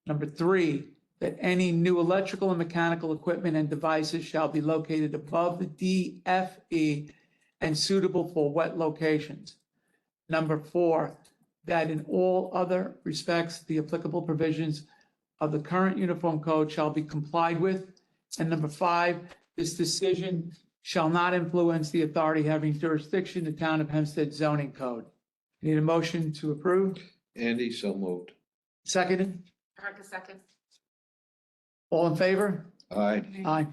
[SPEAKER 1] Number three, that any new electrical and mechanical equipment and devices shall be located above the DFE and suitable for wet locations. Number four, that in all other respects, the applicable provisions of the current uniform code shall be complied with. And number five, this decision shall not influence the authority having jurisdiction, the Town of Hempstead zoning code. Need a motion to approve?
[SPEAKER 2] Andy, so moved.
[SPEAKER 1] Seconded?
[SPEAKER 5] Erica second.
[SPEAKER 1] All in favor?
[SPEAKER 2] Aye.
[SPEAKER 1] Aye.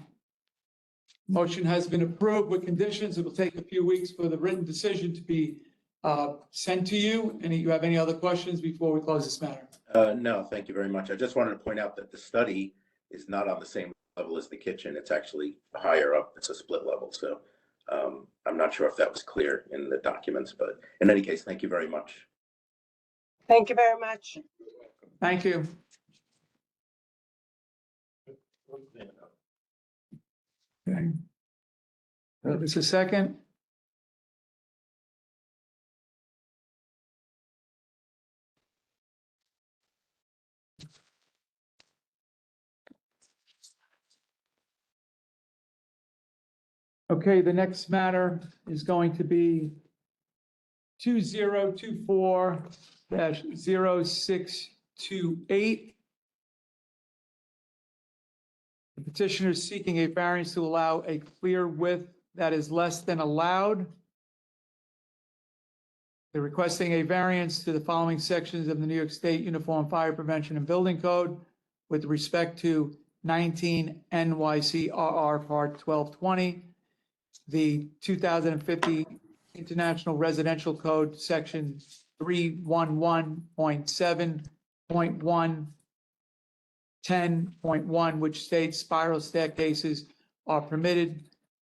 [SPEAKER 1] Motion has been approved with conditions. It will take a few weeks for the written decision to be sent to you. You have any other questions before we close this matter?
[SPEAKER 10] No, thank you very much. I just wanted to point out that the study is not on the same level as the kitchen. It's actually higher up. It's a split level. So I'm not sure if that was clear in the documents, but in any case, thank you very much.
[SPEAKER 11] Thank you very much.
[SPEAKER 1] Thank you. Okay. Just a second. Okay, the next matter is going to be 2024-0628. The petitioner is seeking a variance to allow a clear width that is less than allowed. They're requesting a variance to the following sections of the New York State Uniform Fire Prevention and Building Code with respect to 19 NYCRR Part 1220, the 2050 International Residential Code, Section 311.7.1, 10.1, which states spiral staircases are permitted,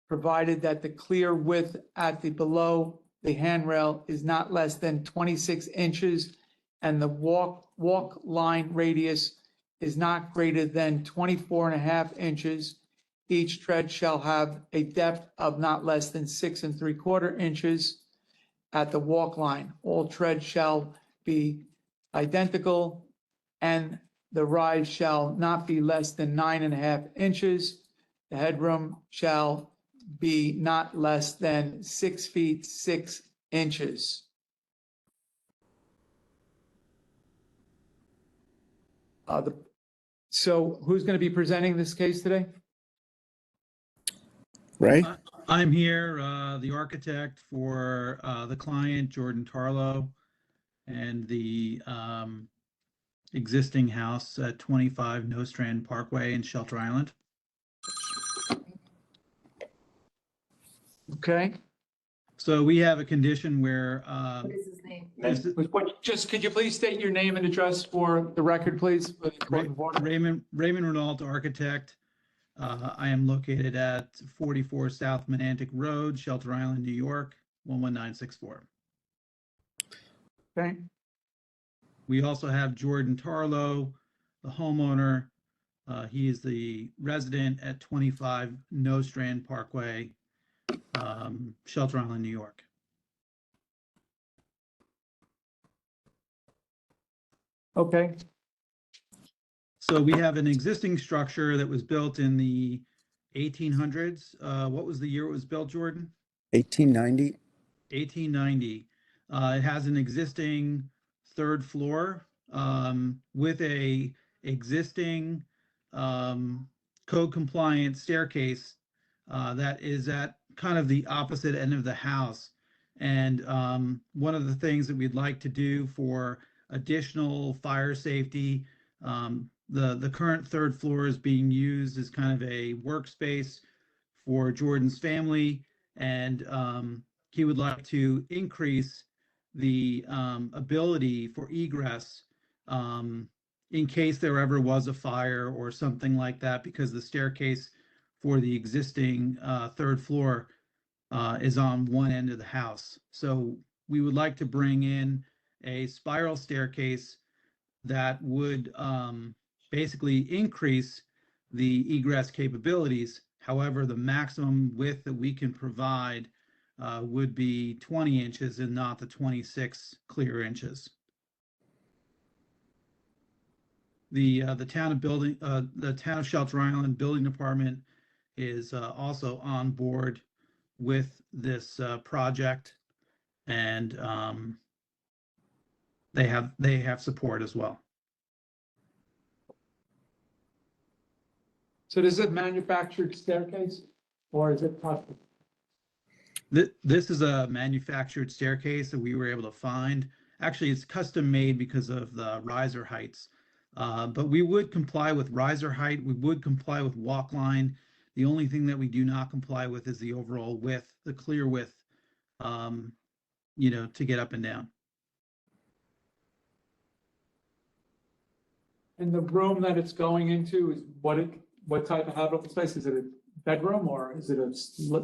[SPEAKER 1] provided that the clear width at the below the handrail is not less than 26 inches and the walk line radius is not greater than 24.5 inches. Each tread shall have a depth of not less than 6 3/4 inches at the walk line. All treads shall be identical and the rise shall not be less than 9.5 inches. The headroom shall be not less than 6 feet 6 inches. So who's going to be presenting this case today?
[SPEAKER 12] Ray? I'm here, the architect for the client, Jordan Tarlow, and the existing house at 25 Nostrand Parkway in Shelter Island.
[SPEAKER 1] Okay.
[SPEAKER 12] So we have a condition where
[SPEAKER 5] What is his name?
[SPEAKER 1] Just could you please state your name and address for the record, please?
[SPEAKER 12] Raymond Renault, architect. I am located at 44 South Menantic Road, Shelter Island, New York, 11964.
[SPEAKER 1] Okay.
[SPEAKER 12] We also have Jordan Tarlow, the homeowner. He is the resident at 25 Nostrand Parkway, Shelter Island, New York.
[SPEAKER 1] Okay.
[SPEAKER 12] So we have an existing structure that was built in the 1800s. What was the year it was built, Jordan?
[SPEAKER 13] 1890.
[SPEAKER 12] 1890. It has an existing third floor with a existing code compliant staircase that is at kind of the opposite end of the house. And one of the things that we'd like to do for additional fire safety, the current third floor is being used as kind of a workspace for Jordan's family, and he would like to increase the ability for egress in case there ever was a fire or something like that, because the staircase for the existing third floor is on one end of the house. So we would like to bring in a spiral staircase that would basically increase the egress capabilities. However, the maximum width that we can provide would be 20 inches and not the 26 clear inches. The town of Shelter Island Building Department is also on board with this project, and they have support as well.
[SPEAKER 1] So is it manufactured staircase or is it custom?
[SPEAKER 12] This is a manufactured staircase that we were able to find. Actually, it's custom made because of the riser heights. But we would comply with riser height. We would comply with walk line. The only thing that we do not comply with is the overall width, the clear width, to get up and down.
[SPEAKER 1] And the room that it's going into is what type of habitable space? Is it a bedroom or is it a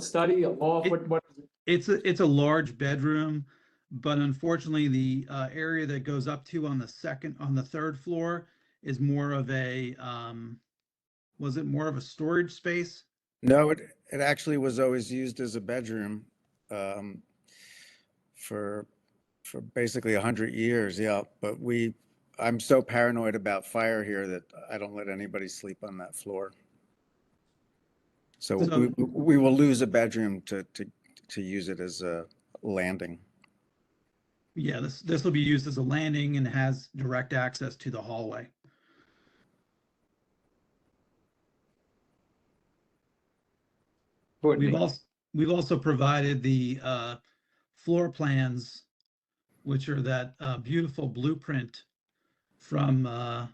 [SPEAKER 1] study, a loft? What is it?
[SPEAKER 12] It's a large bedroom, but unfortunately the area that goes up to on the third floor is more of a was it more of a storage space?
[SPEAKER 13] No, it actually was always used as a bedroom for basically 100 years. Yeah, but I'm so paranoid about fire here that I don't let anybody sleep on that floor. So we will lose a bedroom to use it as a landing.
[SPEAKER 12] Yeah, this will be used as a landing and has direct access to the hallway. We've also provided the floor plans, which are that beautiful blueprint from I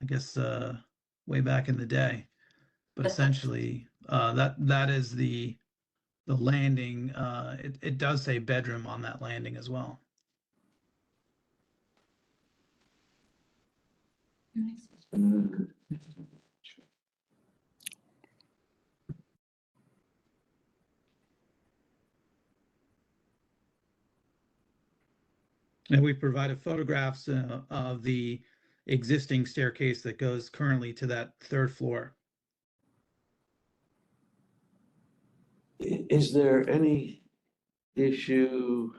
[SPEAKER 12] guess way back in the day. But essentially, that is the landing. It does say bedroom on that landing as well. And we provided photographs of the existing staircase that goes currently to that third floor.
[SPEAKER 2] Is there any issue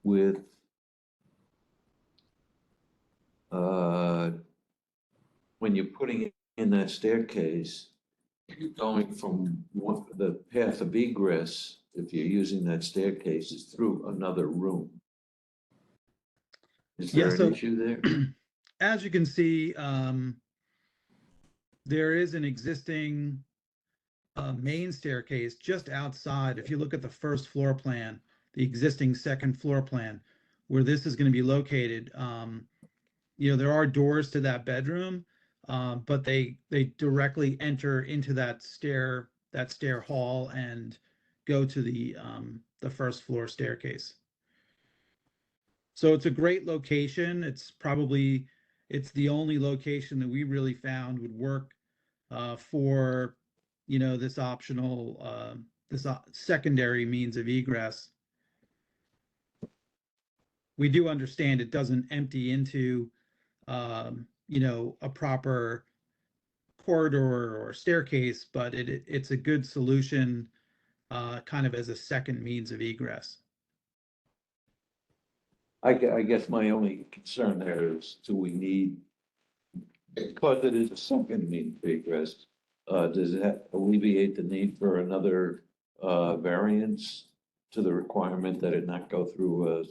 [SPEAKER 2] with when you're putting in that staircase, you're going from the path of egress, if you're using that staircase, is through another room? Is there an issue there?
[SPEAKER 12] As you can see, there is an existing main staircase just outside. If you look at the first floor plan, the existing second floor plan, where this is going to be located, there are doors to that bedroom, but they directly enter into that stair hall and go to the first floor staircase. So it's a great location. It's the only location that we really found would work for this optional secondary means of egress. We do understand it doesn't empty into a proper corridor or staircase, but it's a good solution kind of as a second means of egress.
[SPEAKER 2] I guess my only concern there is, do we need, because it is a second means of egress, does that alleviate the need for another, variance to the requirement that it not go through a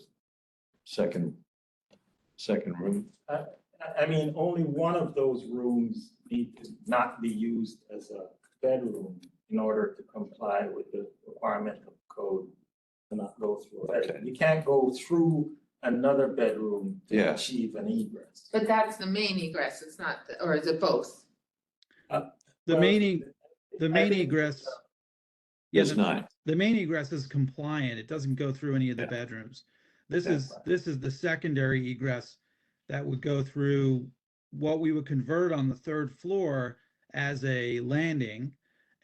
[SPEAKER 2] second room?
[SPEAKER 14] I mean, only one of those rooms need to not be used as a bedroom in order to comply with the requirement of code to not go through a bedroom. You can't go through another bedroom to
[SPEAKER 2] Yeah.
[SPEAKER 14] achieve an egress.
[SPEAKER 5] But that's the main egress, it's not, or is it both?
[SPEAKER 12] The
[SPEAKER 14] Well,
[SPEAKER 12] main
[SPEAKER 14] I think,
[SPEAKER 12] egress. Yeah,
[SPEAKER 2] It's not.
[SPEAKER 12] the main egress is compliant. It doesn't go through any of the bedrooms. This is the secondary egress that would go through what we would convert on the third floor as a landing.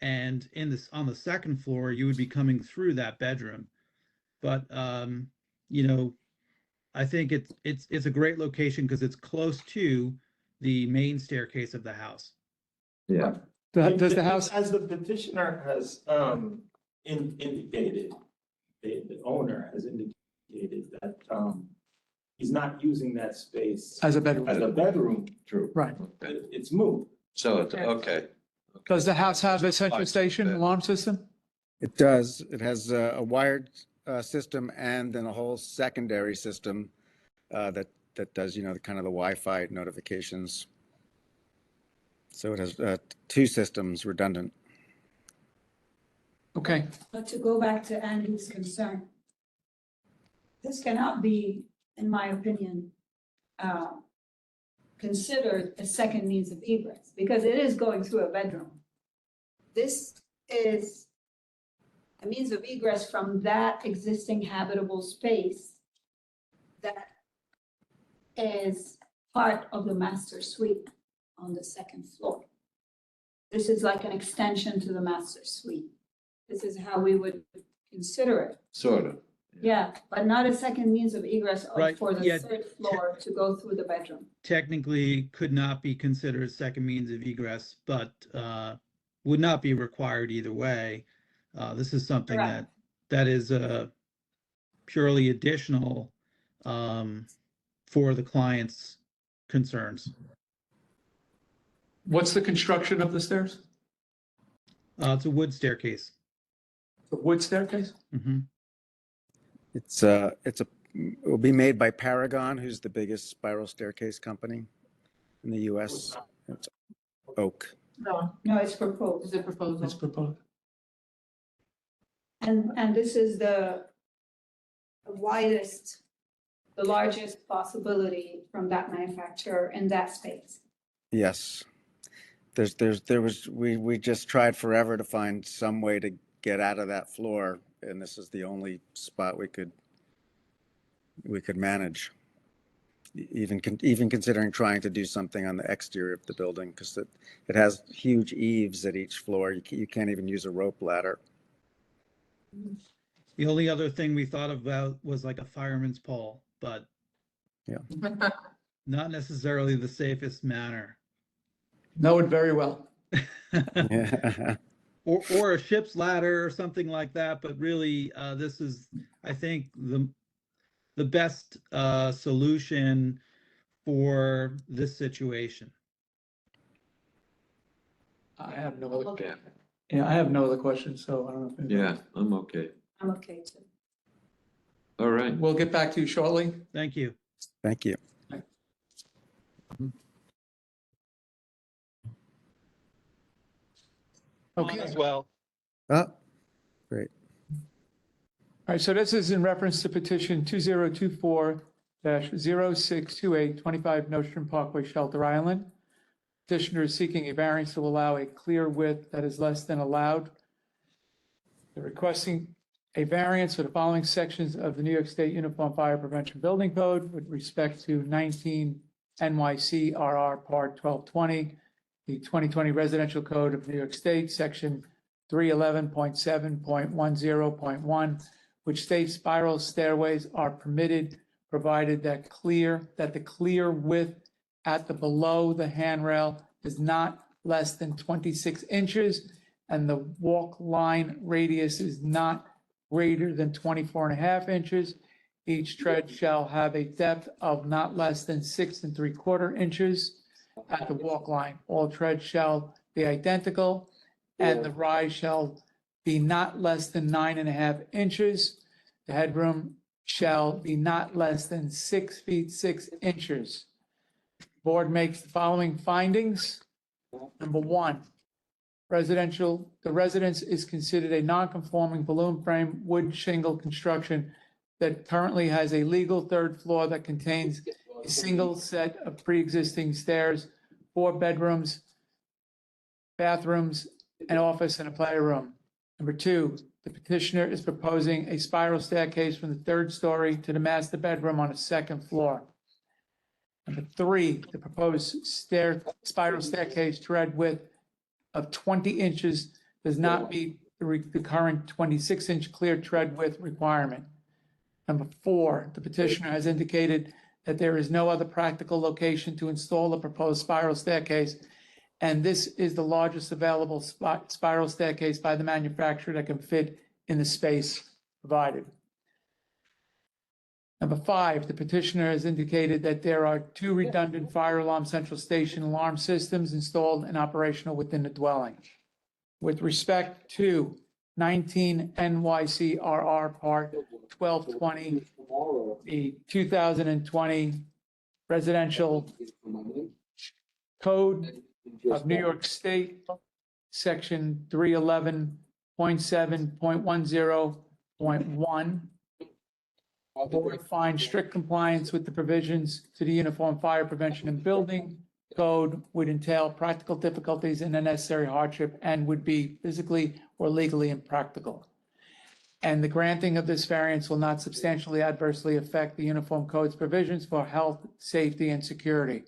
[SPEAKER 12] And on the second floor, you would be coming through that bedroom. But, you know, I think it's a great location because it's close to the main staircase of the house.
[SPEAKER 2] Yeah.
[SPEAKER 1] Does the house,
[SPEAKER 14] As the petitioner has indicated, the owner has indicated that he's not using that space
[SPEAKER 1] as a bedroom?
[SPEAKER 14] as a bedroom.
[SPEAKER 2] True.
[SPEAKER 1] Right.
[SPEAKER 14] It's moved.
[SPEAKER 2] So it's, okay.
[SPEAKER 1] Does the house have a central station alarm system?
[SPEAKER 13] It does. It has a wired system and then a whole secondary system that does, you know, the kind of the Wi-Fi notifications. So it has two systems redundant.
[SPEAKER 1] Okay,
[SPEAKER 6] But to go back to Andy's concern, this cannot be, in my opinion, considered a second means of egress because it is going through a bedroom. This is a means of egress from that existing habitable space that is part of the master suite on the second floor. This is like an extension to the master suite. This is how we would consider it.
[SPEAKER 2] Sort of.
[SPEAKER 6] Yeah, but not a second means of egress
[SPEAKER 12] Right,
[SPEAKER 6] for the
[SPEAKER 12] yeah.
[SPEAKER 6] third floor to go through the bedroom.
[SPEAKER 12] Technically could not be considered a second means of egress, but would not be required either way. This is something
[SPEAKER 6] Correct.
[SPEAKER 12] that is purely additional for the client's concerns.
[SPEAKER 1] what's the construction of the stairs?
[SPEAKER 12] It's a wood staircase.
[SPEAKER 1] The wood staircase?
[SPEAKER 12] Mhm.
[SPEAKER 13] It will be made by Paragon, who's the biggest spiral staircase company in the US. It's oak.
[SPEAKER 5] No,
[SPEAKER 6] No, it's proposed.
[SPEAKER 5] it's a proposal.
[SPEAKER 1] It's proposed.
[SPEAKER 6] And this is the widest, the largest possibility from that manufacturer in that space.
[SPEAKER 13] Yes. We just tried forever to find some way to get out of that floor, and this is the only spot we could manage. Even considering trying to do something on the exterior of the building, because it has huge eaves at each floor. You can't even use a rope ladder.
[SPEAKER 12] The only other thing we thought about was like a fireman's pole, but not necessarily the safest manner.
[SPEAKER 1] Know it very well.
[SPEAKER 13] Yeah.
[SPEAKER 12] Or a ship's ladder or something like that, but really, this is, I think, the best solution for this situation.
[SPEAKER 1] I have no other, yeah, I have no other questions, so I don't know. if-
[SPEAKER 2] Yeah, I'm okay.
[SPEAKER 6] I'm okay too.
[SPEAKER 2] All right.
[SPEAKER 1] We'll get back to you shortly.
[SPEAKER 12] Thank you.
[SPEAKER 13] Thank you.
[SPEAKER 1] Okay.
[SPEAKER 15] As well.
[SPEAKER 13] Oh, great.
[SPEAKER 1] All right, so this is in reference to petition 2024-0628, 25 Nostrand Parkway, Shelter Island. Petitioner is seeking a variance to allow a clear width that is less than allowed. They're requesting a variance for the following sections of the New York State Uniform Fire Prevention Building Code with respect to 19 NYC RR Part 1220, the 2020 Residential Code of New York State, Section 311.7.10.1, which states spiral stairways are permitted, provided that the clear width at the below the handrail is not less than 26 inches, and the walk line radius is not greater than 24.5 inches. Each tread shall have a depth of not less than 6 3/4 inches at the walk line. All treads shall be identical, and the rise shall be not less than 9.5 inches. The headroom shall be not less than 6 feet 6 inches. Board makes the following findings. Number one, the residence is considered a non-conforming balloon frame wood shingle construction that currently has a legal third floor that contains a single set of pre-existing stairs, 4 bedrooms, bathrooms, an office, and a playroom. Number two, the petitioner is proposing a spiral staircase from the 3rd story to the master bedroom on the 2nd floor. Number three, the proposed spiral staircase tread width of 20 inches does not meet the current 26-inch clear tread width requirement. Number four, the petitioner has indicated that there is no other practical location to install a proposed spiral staircase, and this is the largest available spiral staircase by the manufacturer that can fit in the space provided. Number five, the petitioner has indicated that there are 2 redundant fire alarm central station alarm systems installed and operational within the dwelling. With respect to 19 NYCRR Part 1220, the 2020 Residential Code of New York State, Section 311.7.10.1. Board finds strict compliance with the provisions to the Uniform Fire Prevention and Building Code would entail practical difficulties and unnecessary hardship and would be physically or legally impractical. And the granting of this variance will not substantially adversely affect the Uniform Code's provisions for health, safety, and security.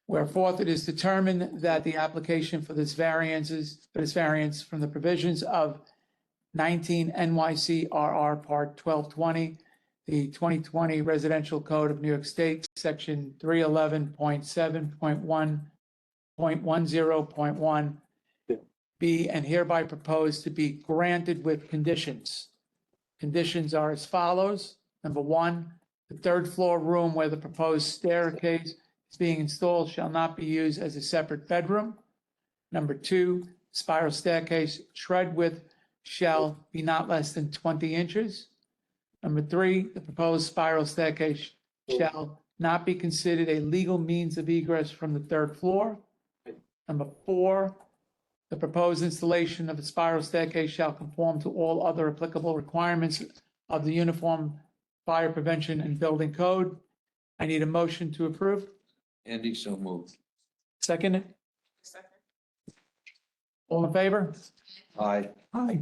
[SPEAKER 1] Wherefore, it is determined that the application for this variance from the provisions of 19 NYCRR Part 1220, the 2020 Residential Code of New York State, Section 311.7.10.1 be and hereby proposed to be granted with conditions. Conditions are as follows. Number one, the 3rd floor room where the proposed staircase is being installed shall not be used as a separate bedroom. Number two, spiral staircase tread width shall be not less than 20 inches. Number three, the proposed spiral staircase shall not be considered a legal means of egress from the 3rd floor. Number four, the proposed installation of a spiral staircase shall conform to all other applicable requirements of the Uniform Fire Prevention and Building Code. I need a motion to approve.
[SPEAKER 2] Andy, so moved.
[SPEAKER 1] Second. All in favor?
[SPEAKER 2] Aye.
[SPEAKER 1] Aye.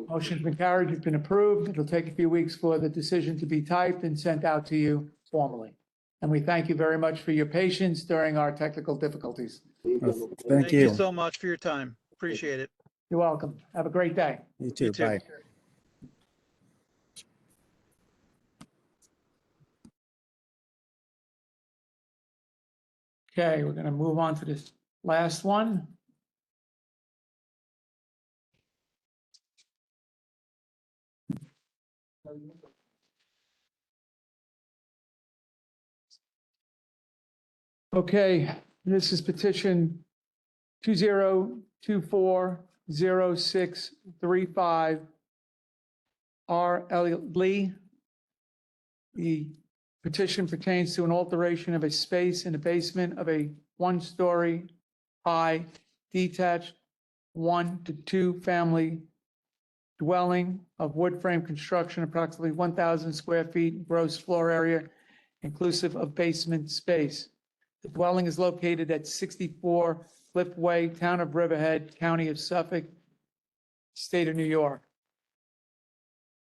[SPEAKER 1] Motion's been carried, it's been approved. It'll take a few weeks for the decision to be typed and sent out to you formally. And we thank you very much for your patience during our technical difficulties.
[SPEAKER 13] Thank you.
[SPEAKER 12] so much for your time. Appreciate it.
[SPEAKER 1] You're welcome. Have a great day.
[SPEAKER 13] You too.
[SPEAKER 12] too.
[SPEAKER 13] Bye.
[SPEAKER 1] Okay, we're going to move on to this last one. Okay, this is petition 20240635 R. Elliott Lee. The petition pertains to an alteration of a space in the basement of a 1-story high detached 1 to 2 family dwelling of wood frame construction, approximately 1,000 square feet gross floor area, inclusive of basement space. The dwelling is located at 64 Cliff Way, Town of Riverhead, County of Suffolk, State of New York.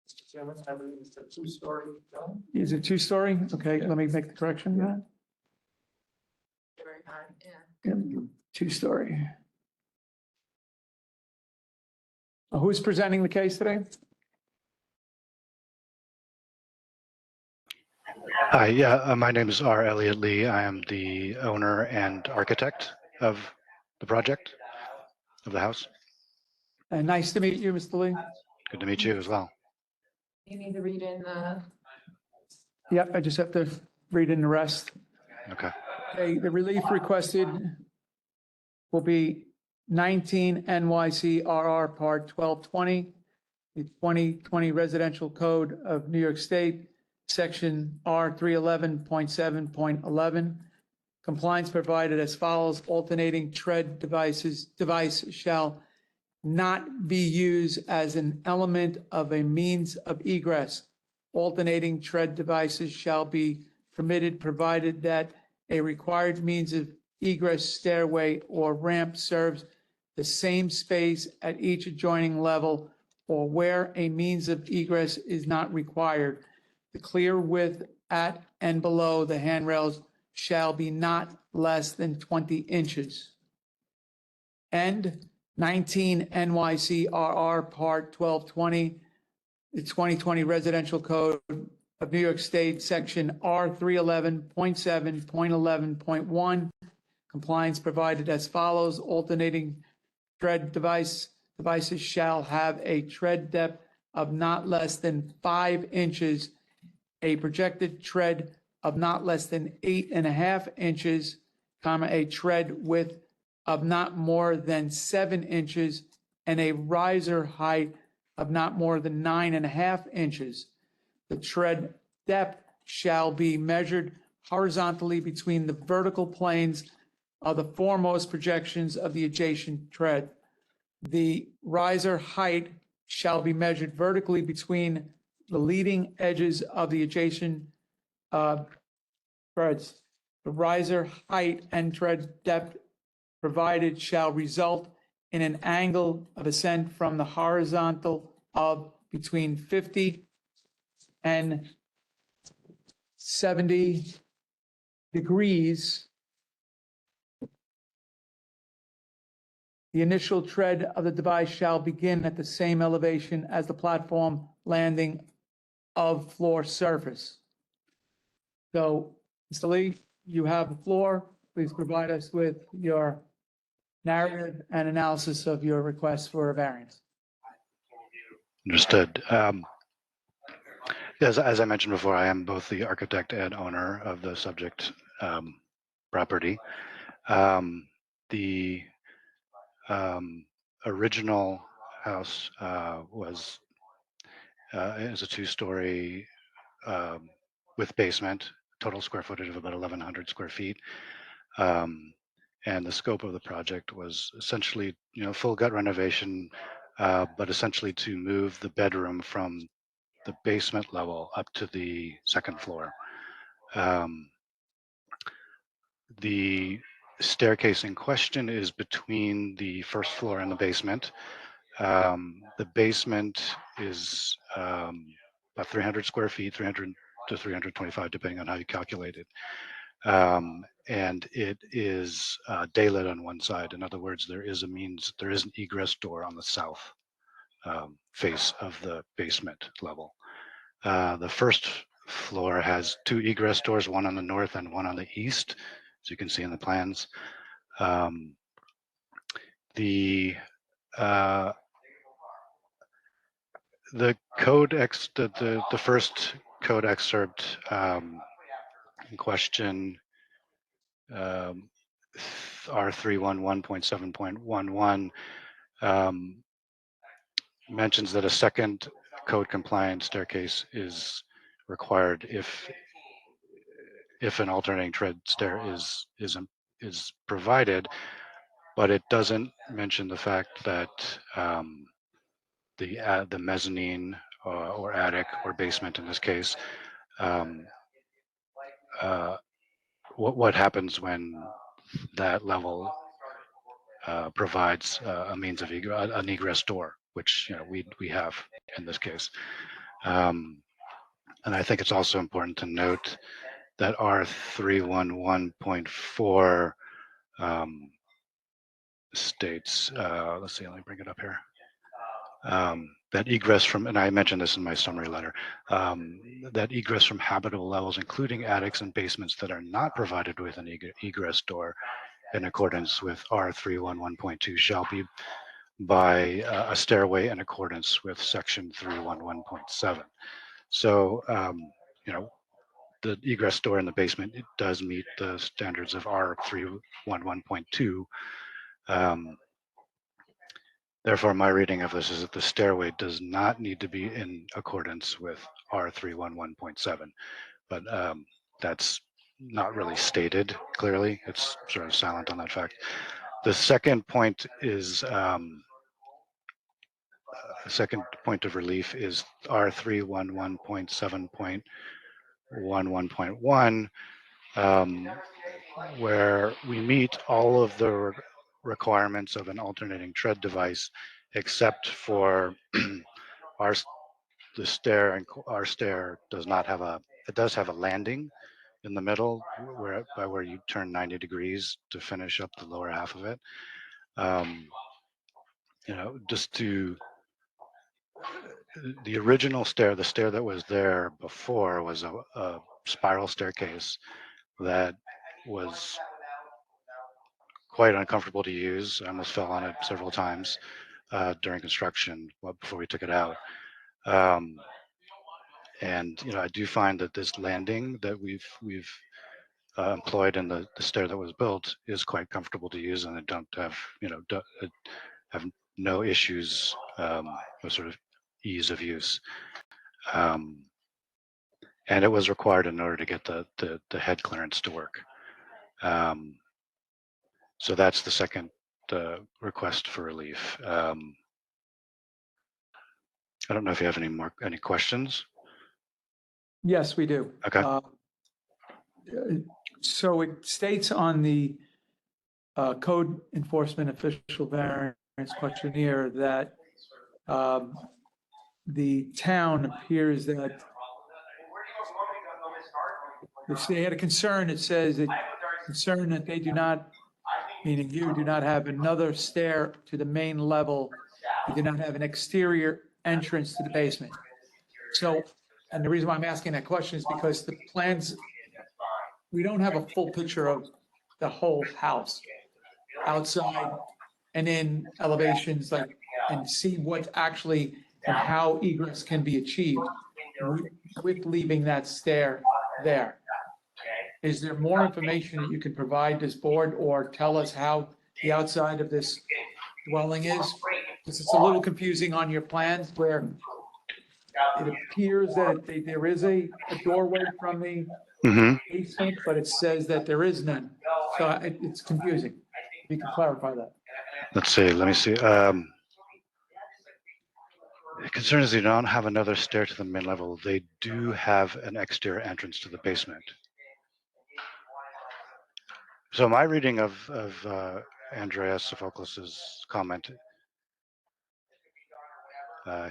[SPEAKER 14] Mr. Chairman, I believe it's a 2-story dwelling.
[SPEAKER 1] Is it 2-story? Okay, let me make the correction.
[SPEAKER 5] Very high, yeah.
[SPEAKER 1] 2-story. Who's presenting the case today?
[SPEAKER 15] Hi, yeah, my name is R. Elliott Lee. I am the owner and architect of the project, of the house.
[SPEAKER 1] Nice to meet you, Mr. Lee.
[SPEAKER 15] Good to meet you as well.
[SPEAKER 5] You need to read in the,
[SPEAKER 1] Yep, I just have to read in the rest.
[SPEAKER 15] Okay.
[SPEAKER 1] Okay, the relief requested will be 19 NYCRR Part 1220, the 2020 Residential Code of New York State, Section R 311.7.11. Compliance provided as follows: alternating tread device shall not be used as an element of a means of egress. Alternating tread devices shall be permitted provided that a required means of egress stairway or ramp serves the same space at each adjoining level, or where a means of egress is not required. The clear width at and below the handrails shall be not less than 20 inches. And 19 NYCRR Part 1220, the 2020 Residential Code of New York State, Section R 311.7.11.1. Compliance provided as follows: alternating tread devices shall have a tread depth of not less than 5 inches, a projected tread of not less than 8.5 inches, a tread width of not more than 7 inches, and a riser height of not more than 9.5 inches. The tread depth shall be measured horizontally between the vertical planes of the foremost projections of the adjacent tread. The riser height shall be measured vertically between the leading edges of the adjacent treads. The riser height and tread depth provided shall result in an angle of ascent from the horizontal of between 50 and 70 degrees. The initial tread of the device shall begin at the same elevation as the platform landing of floor surface. So, Mr. Lee, you have the floor. Please provide us with your narrative and analysis of your request for a variance.
[SPEAKER 15] Understood. As I mentioned before, I am both the architect and owner of the subject property. The original house is a two-story with basement, total square footage of about 1,100 square feet. And the scope of the project was essentially, full gut renovation, but essentially to move the bedroom from the basement level up to the second floor. The staircase in question is between the first floor and the basement. The basement is about 300 square feet, 300 to 325, depending on how you calculate it. And it is daylit on one side. In other words, there is an egress door on the south face of the basement level. The first floor has two egress doors, one on the north and one on the east, as you can see in the plans. The first code excerpt in question, R311.7.11, mentions that a second code compliant staircase is required if an alternating tread stair is provided, but it doesn't mention the fact that the mezzanine or attic or basement in this case, what happens when that level provides a means of an egress door, which we have in this case. And I think it's also important to note that R311.4 states, let's see, let me bring it up here. That egress from, and I mentioned this in my summary letter, that egress from habitable levels, including attics and basements that are not provided with an egress door in accordance with R311.2 shall be by a stairway in accordance with section 311.7. So, you know, the egress door in the basement, it does meet the standards of R311.2. Therefore, my reading of this is that the stairway does not need to be in accordance with R311.7, but that's not really stated clearly. It's sort of silent on that fact. The second point is, the second point of relief is R311.7.11.1, where we meet all of the requirements of an alternating tread device, except for the stair, and our stair does not have it does have a landing in the middle where you turn 90 degrees to finish up the lower half of it. You know, just to the original stair, the stair that was there before was a spiral staircase that was quite uncomfortable to use. I almost fell on it several times during construction before we took it out. And you know, I do find that this landing that we've employed in the stair that was built is quite comfortable to use, and I don't have, you know, have no issues with sort of ease of use. And it was required in order to get the head clearance to work. So that's the second request for relief. I don't know if you have any questions.
[SPEAKER 1] Yes, we do.
[SPEAKER 15] Okay.
[SPEAKER 1] So it states on the code enforcement official variance questionnaire that the town appears that if they had a concern, it says it concerned that they do not, meaning you do not have another stair to the main level. You do not have an exterior entrance to the basement. So, and the reason why I'm asking that question is because the plans, we don't have a full picture of the whole house outside and in elevations, like, and see what actually and how egress can be achieved with leaving that stair there. Is there more information that you can provide this board or tell us how the outside of this dwelling is? Because it's a little confusing on your plans where it appears that there is a doorway from the basement, but it says that there is none. So it's confusing. If you can clarify that.
[SPEAKER 15] Let's see, let me see. The concern is they don't have another stair to the main level. They do have an exterior entrance to the basement. So my reading of Andreas Sophocles' comment,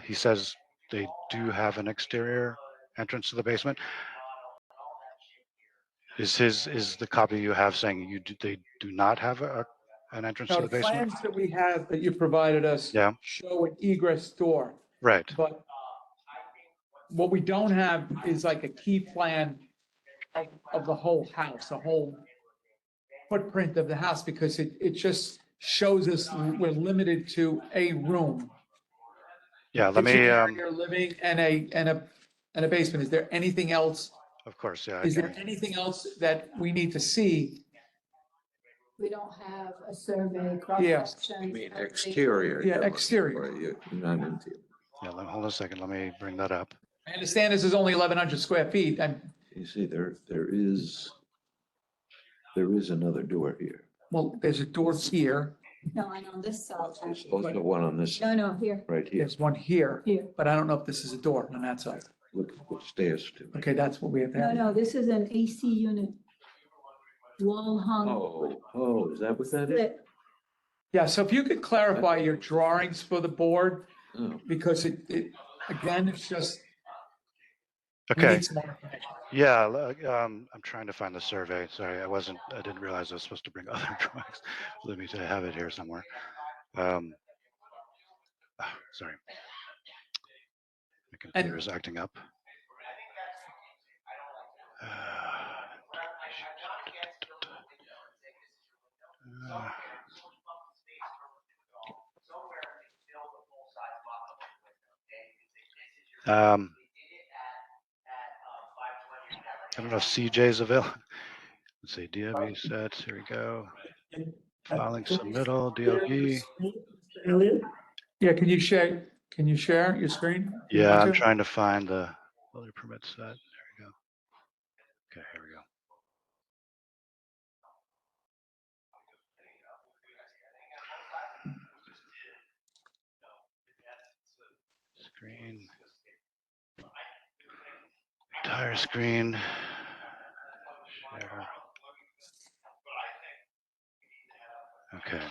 [SPEAKER 15] he says they do have an exterior entrance to the basement. Is the copy you have saying they do not have an entrance
[SPEAKER 1] Now,
[SPEAKER 15] to
[SPEAKER 1] the
[SPEAKER 15] the basement?
[SPEAKER 1] plans that we have that you provided us show an egress door.
[SPEAKER 15] Right.
[SPEAKER 1] But what we don't have is like a key plan of the whole house, the whole footprint of the house, because it just shows us we're limited to a room.
[SPEAKER 15] Yeah, let me,
[SPEAKER 1] Kitchen area, living and a basement. Is there anything else?
[SPEAKER 15] Of course, yeah.
[SPEAKER 1] Is there anything else that we need to see?
[SPEAKER 6] We don't have a survey,
[SPEAKER 1] Yeah.
[SPEAKER 6] cross-section.
[SPEAKER 2] Exterior.
[SPEAKER 1] Yeah, exterior.
[SPEAKER 2] Not interior.
[SPEAKER 15] Yeah, hold on a second. Let me bring that up.
[SPEAKER 1] I understand this is only 1,100 square feet.
[SPEAKER 2] You see, there is another door here.
[SPEAKER 1] Well, there's a door here.
[SPEAKER 6] No, and on this side.
[SPEAKER 2] There's also one on this,
[SPEAKER 6] No, here.
[SPEAKER 2] right here.
[SPEAKER 1] There's one here,
[SPEAKER 6] Here.
[SPEAKER 1] but I don't know if this is a door on that side.
[SPEAKER 2] Look what stairs to.
[SPEAKER 1] Okay, that's what we have to have.
[SPEAKER 6] No, this is an AC unit. Wall hung.
[SPEAKER 2] Oh, is that what that is?
[SPEAKER 6] split.
[SPEAKER 1] Yeah, so if you could clarify your drawings for the board,
[SPEAKER 2] Oh.
[SPEAKER 1] because it, again, it's just. we
[SPEAKER 15] Okay.
[SPEAKER 1] need some more information.
[SPEAKER 15] Yeah, I'm trying to find the survey. Sorry, I didn't realize I was supposed to bring other drawings. Let me have it here somewhere. Sorry. My computer is acting up. I don't know if CJ's available. Let's see, DOB sets, here we go. Filing submittal, DOB.
[SPEAKER 14] Elliot?
[SPEAKER 1] Yeah, can you share your screen? if you
[SPEAKER 15] Yeah,
[SPEAKER 1] want
[SPEAKER 15] I'm
[SPEAKER 1] to?
[SPEAKER 15] trying to find the building permit set. There we go. Okay, here we go. Screen. Entire screen. Share. Okay.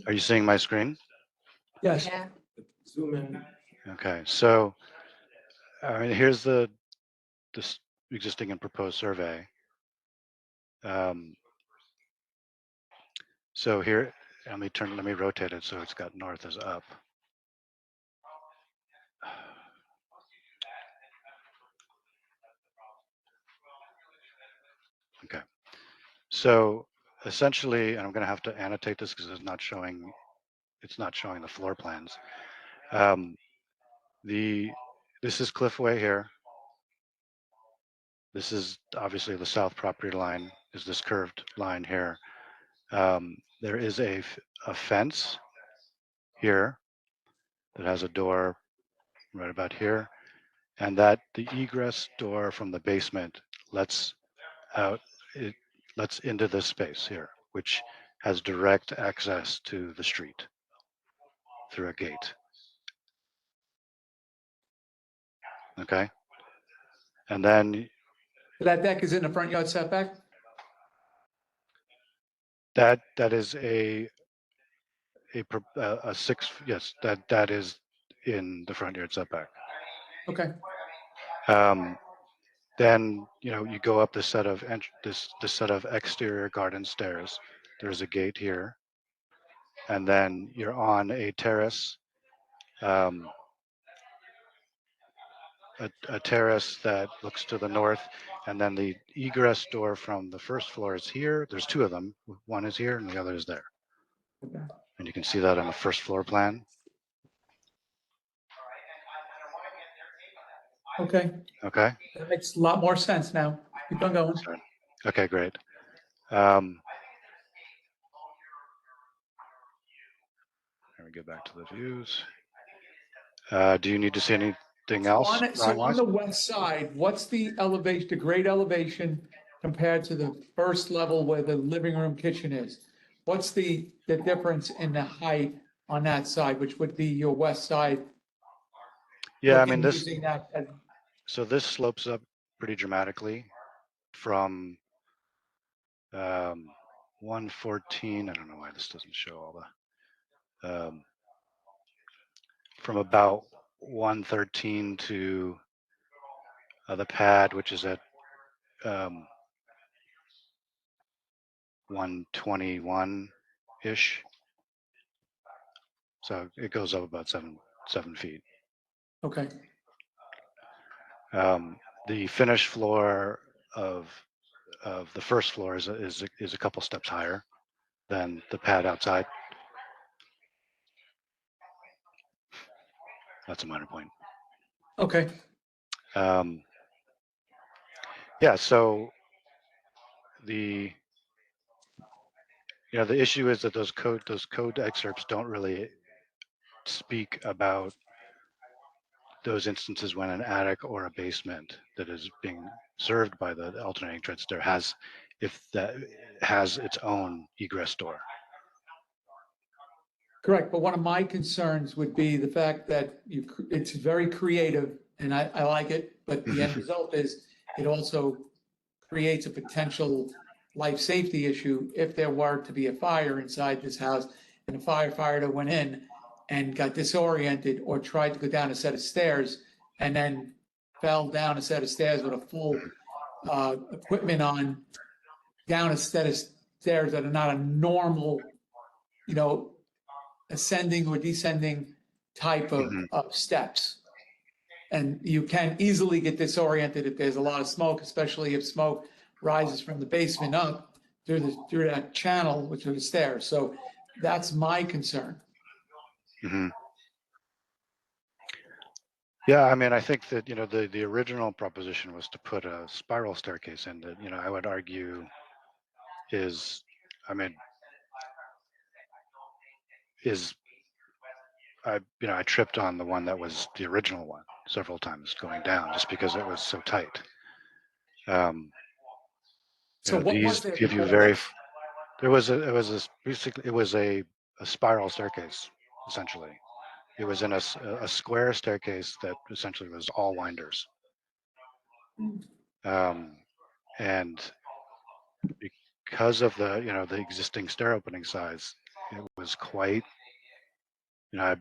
[SPEAKER 15] Are you seeing my screen?
[SPEAKER 1] Yes.
[SPEAKER 5] Yeah.
[SPEAKER 14] Zoom in.
[SPEAKER 15] Okay, so I mean, here's this existing and proposed survey. So here, let me rotate it so it's got north is up. Okay, so essentially, and I'm going to have to annotate this because it's not showing the floor plans. This is Cliffway here. This is obviously the south property line, is this curved line here. There is a fence here that has a door right about here, and that the egress door from the basement lets into this space here, which has direct access to the street through a gate. Okay, and then
[SPEAKER 1] That deck is in the front yard setback?
[SPEAKER 15] that is a 6, yes, that is in the front yard setback.
[SPEAKER 1] Okay.
[SPEAKER 15] Then you go up this set of this set of exterior garden stairs. There's a gate here, and then you're on a terrace, a terrace that looks to the north, and then the egress door from the first floor is here. There's 2 of them. One is here, and the other is there.
[SPEAKER 1] Okay.
[SPEAKER 15] And you can see that on the first floor plan.
[SPEAKER 1] Okay.
[SPEAKER 15] Okay.
[SPEAKER 1] That makes a lot more sense now. Keep on going.
[SPEAKER 15] Okay, great. Let me get back to the views. Do you need to see anything else?
[SPEAKER 1] So on the west side, what's the elevation, the grade elevation compared to the first level where the living room kitchen is? What's the difference in the height on that side, which would be your west side?
[SPEAKER 15] Yeah, I mean this.
[SPEAKER 1] Using that as-
[SPEAKER 15] So this slopes up pretty dramatically from 114. I don't know why this doesn't show all the. From about 113 to the pad, which is at 121-ish. So it goes up about 7 feet.
[SPEAKER 1] Okay.
[SPEAKER 15] The finished floor of the first floor is a couple steps higher than the pad outside. That's a minor point.
[SPEAKER 1] Okay.
[SPEAKER 15] Yeah. So the issue is that those code excerpts don't really speak about those instances when an attic or a basement that is being served by the alternating tread stair has its own egress door.
[SPEAKER 1] Correct, but one of my concerns would be the fact that it's very creative, and I like it, but the end result is it also creates a potential life safety issue if there were to be a fire inside this house and a firefighter went in and got disoriented or tried to go down a set of stairs and then fell down a set of stairs with a full equipment on, down a set of stairs that are not a normal, ascending or descending type of steps. And you can easily get disoriented if there's a lot of smoke, especially if smoke rises from the basement up through that channel, which are the stairs. So that's my concern.
[SPEAKER 15] hmm Yeah, I mean, I think that, the original proposition was to put a spiral staircase in that, I would argue is, I mean, is I tripped on the one that was the original one several times going down just because it was so tight.
[SPEAKER 1] So what was
[SPEAKER 15] These
[SPEAKER 1] there
[SPEAKER 15] give you
[SPEAKER 1] before?
[SPEAKER 15] basically it was a spiral staircase essentially. It was in a square staircase that essentially was all winders. And because of the existing stair opening size, it was quite, it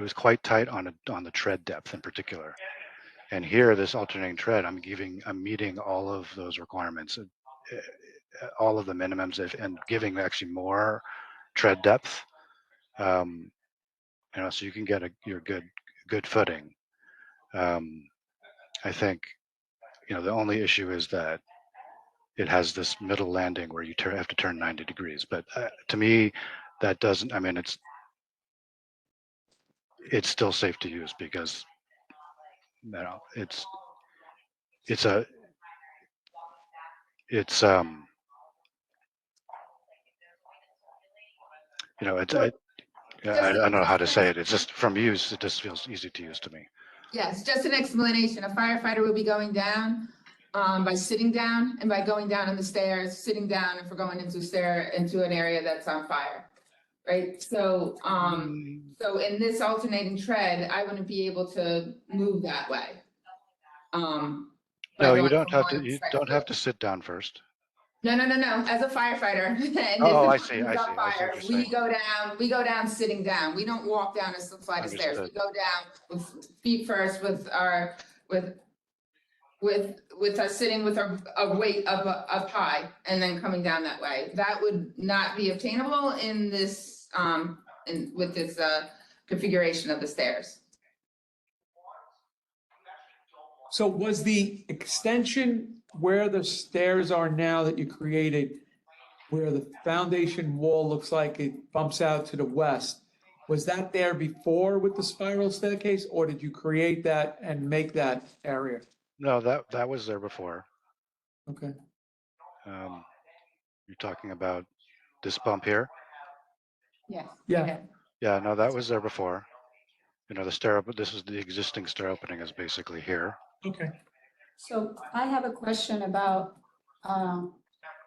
[SPEAKER 15] was quite tight on the tread depth in particular. And here, this alternating tread, I'm meeting all of those requirements, all of the minimums, and giving actually more tread depth. So you can get your good footing. I think, the only issue is that it has this middle landing where you have to turn 90 degrees. But to me, that doesn't. I mean, it's still safe to use because it's a it's I don't know how to say it. It's just from use, it just feels easy to use to me.
[SPEAKER 5] Yes, just an explanation. A firefighter will be going down by sitting down, and by going down on the stairs, sitting down if we're going into an area that's on fire. Right, so so in this alternating tread, I wouldn't be able to move that way.
[SPEAKER 15] No, you don't have to. You don't have to sit down first.
[SPEAKER 5] No, as a firefighter. And
[SPEAKER 15] Oh, I
[SPEAKER 5] if
[SPEAKER 15] see.
[SPEAKER 5] it's
[SPEAKER 15] I
[SPEAKER 5] on
[SPEAKER 15] see. I see
[SPEAKER 5] fire,
[SPEAKER 15] what you're saying.
[SPEAKER 5] we go down sitting down. We don't walk down a flight of stairs. We
[SPEAKER 15] Understood.
[SPEAKER 5] go down with feet first with us sitting with a weight of high and then coming down that way. That would not be obtainable in this with this configuration of the stairs.
[SPEAKER 1] So was the extension where the stairs are now that you created, where the foundation wall looks like it bumps out to the west, was that there before with the spiral staircase, or did you create that and make that area?
[SPEAKER 15] No, that was there before.
[SPEAKER 1] Okay.
[SPEAKER 15] You're talking about this bump here?
[SPEAKER 5] Yes.
[SPEAKER 1] Yeah.
[SPEAKER 15] Yeah, no, that was there before. The stair. This is the existing stair opening is basically here.
[SPEAKER 1] Okay.
[SPEAKER 6] So I have a question about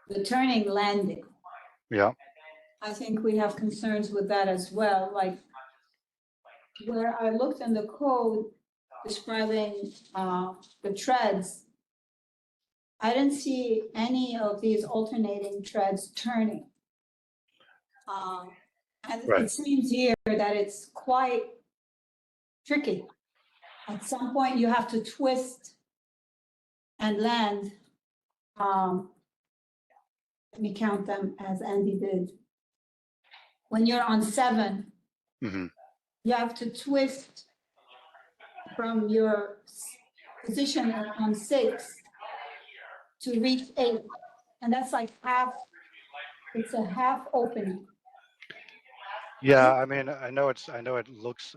[SPEAKER 6] the turning landing.
[SPEAKER 15] Yeah.
[SPEAKER 6] I think we have concerns with that as well, like where I looked in the code describing the treads, I didn't see any of these alternating treads turning. And
[SPEAKER 15] Right.
[SPEAKER 6] it seems here that it's quite tricky. At some point, you have to twist and land. Let me count them as Andy did. When you're on 7,
[SPEAKER 15] hmm
[SPEAKER 6] you have to twist from your position on 6 to reach 8. And that's like half, it's a half opening.
[SPEAKER 15] Yeah, I mean, I know it looks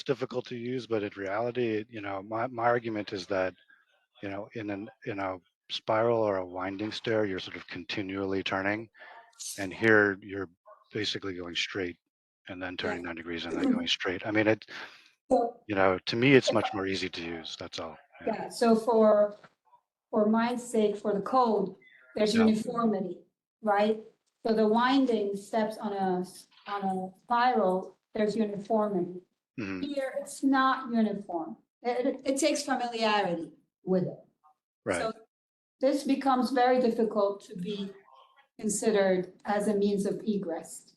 [SPEAKER 15] difficult to use, but in reality, my argument is that, in a spiral or a winding stair, you're sort of continually turning, and here you're basically going straight and then turning 9 degrees and then going straight. I mean, to me, it's much more easy to use. That's all.
[SPEAKER 6] Yeah, so for my sake, for the code, there's
[SPEAKER 15] Yeah.
[SPEAKER 6] uniformity, right? So the winding steps on a spiral, there's uniformity.
[SPEAKER 15] Mhm.
[SPEAKER 6] Here, it's not uniform. It takes familiarity with it.
[SPEAKER 15] Right.
[SPEAKER 6] So this becomes very difficult to be considered as a means of egress.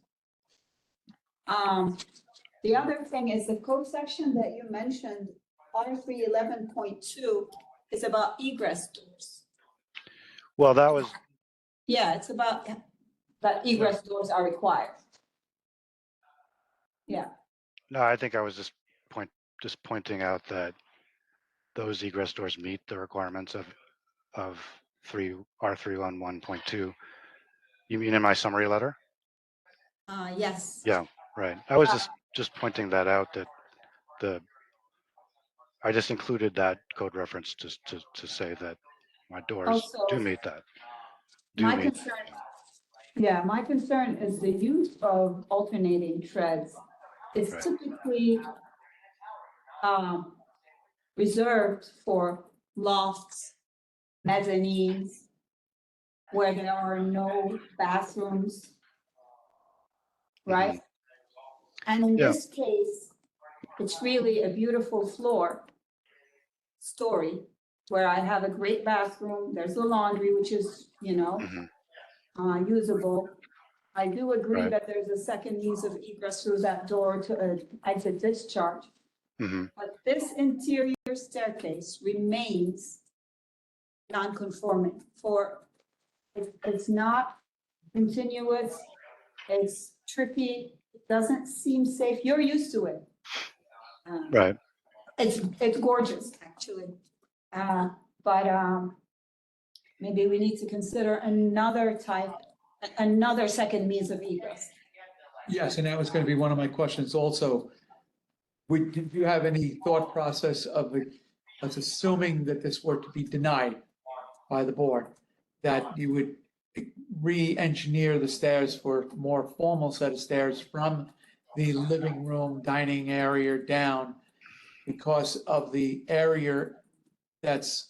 [SPEAKER 6] The other thing is the code section that you mentioned, R311.2, is about egress doors.
[SPEAKER 15] Well, that was
[SPEAKER 6] Yeah, it's about that egress doors are required. Yeah,
[SPEAKER 15] no. I think I was just pointing out that those egress doors meet the requirements of R311.2. You mean in my summary letter?
[SPEAKER 6] yes.
[SPEAKER 15] Yeah, Right. I was just pointing that out, that I just included that code reference to say that my doors
[SPEAKER 6] Also,
[SPEAKER 15] do meet that. Do
[SPEAKER 6] my
[SPEAKER 15] meet.
[SPEAKER 6] concern, yeah, my concern is the use of alternating treads is
[SPEAKER 15] Right.
[SPEAKER 6] typically reserved for lofts, mezzanines, where there are no bathrooms, right? And in
[SPEAKER 15] Yeah.
[SPEAKER 6] this case, it's really a beautiful story, where I have a great bathroom, there's the laundry, which is, usable. I do agree
[SPEAKER 15] Right.
[SPEAKER 6] that there's a second means of egress through that door to exit discharge. But this interior staircase remains non-conforming it's not continuous, it's tricky, it doesn't seem safe. You're used to it.
[SPEAKER 15] Right.
[SPEAKER 6] It's gorgeous, actually. But maybe we need to consider another second means of egress.
[SPEAKER 1] Yes, and that was going to be one of my questions also. Do you have any thought process of let's assuming that this were to be denied by the board, that you would re-engineer the stairs for a more formal set of stairs from the living room, dining area down because of the area that's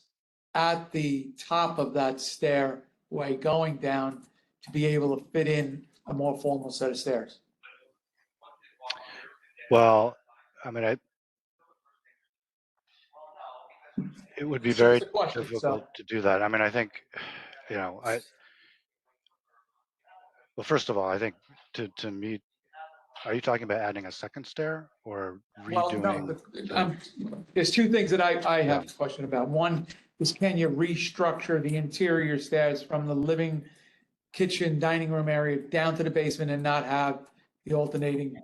[SPEAKER 1] at the top of that stairway going down to be able to fit in a more formal set of stairs?
[SPEAKER 15] Well, I mean, it would be
[SPEAKER 1] It's
[SPEAKER 15] very
[SPEAKER 1] just a question,
[SPEAKER 15] difficult to do that. I mean, I think, well, first of all, I think to meet, are you talking about adding a second stair or
[SPEAKER 1] Well,
[SPEAKER 15] redoing?
[SPEAKER 1] no, there's two things that I have a question about. One is, can you restructure the interior stairs from the living, kitchen, dining room area down to the basement and not have the alternating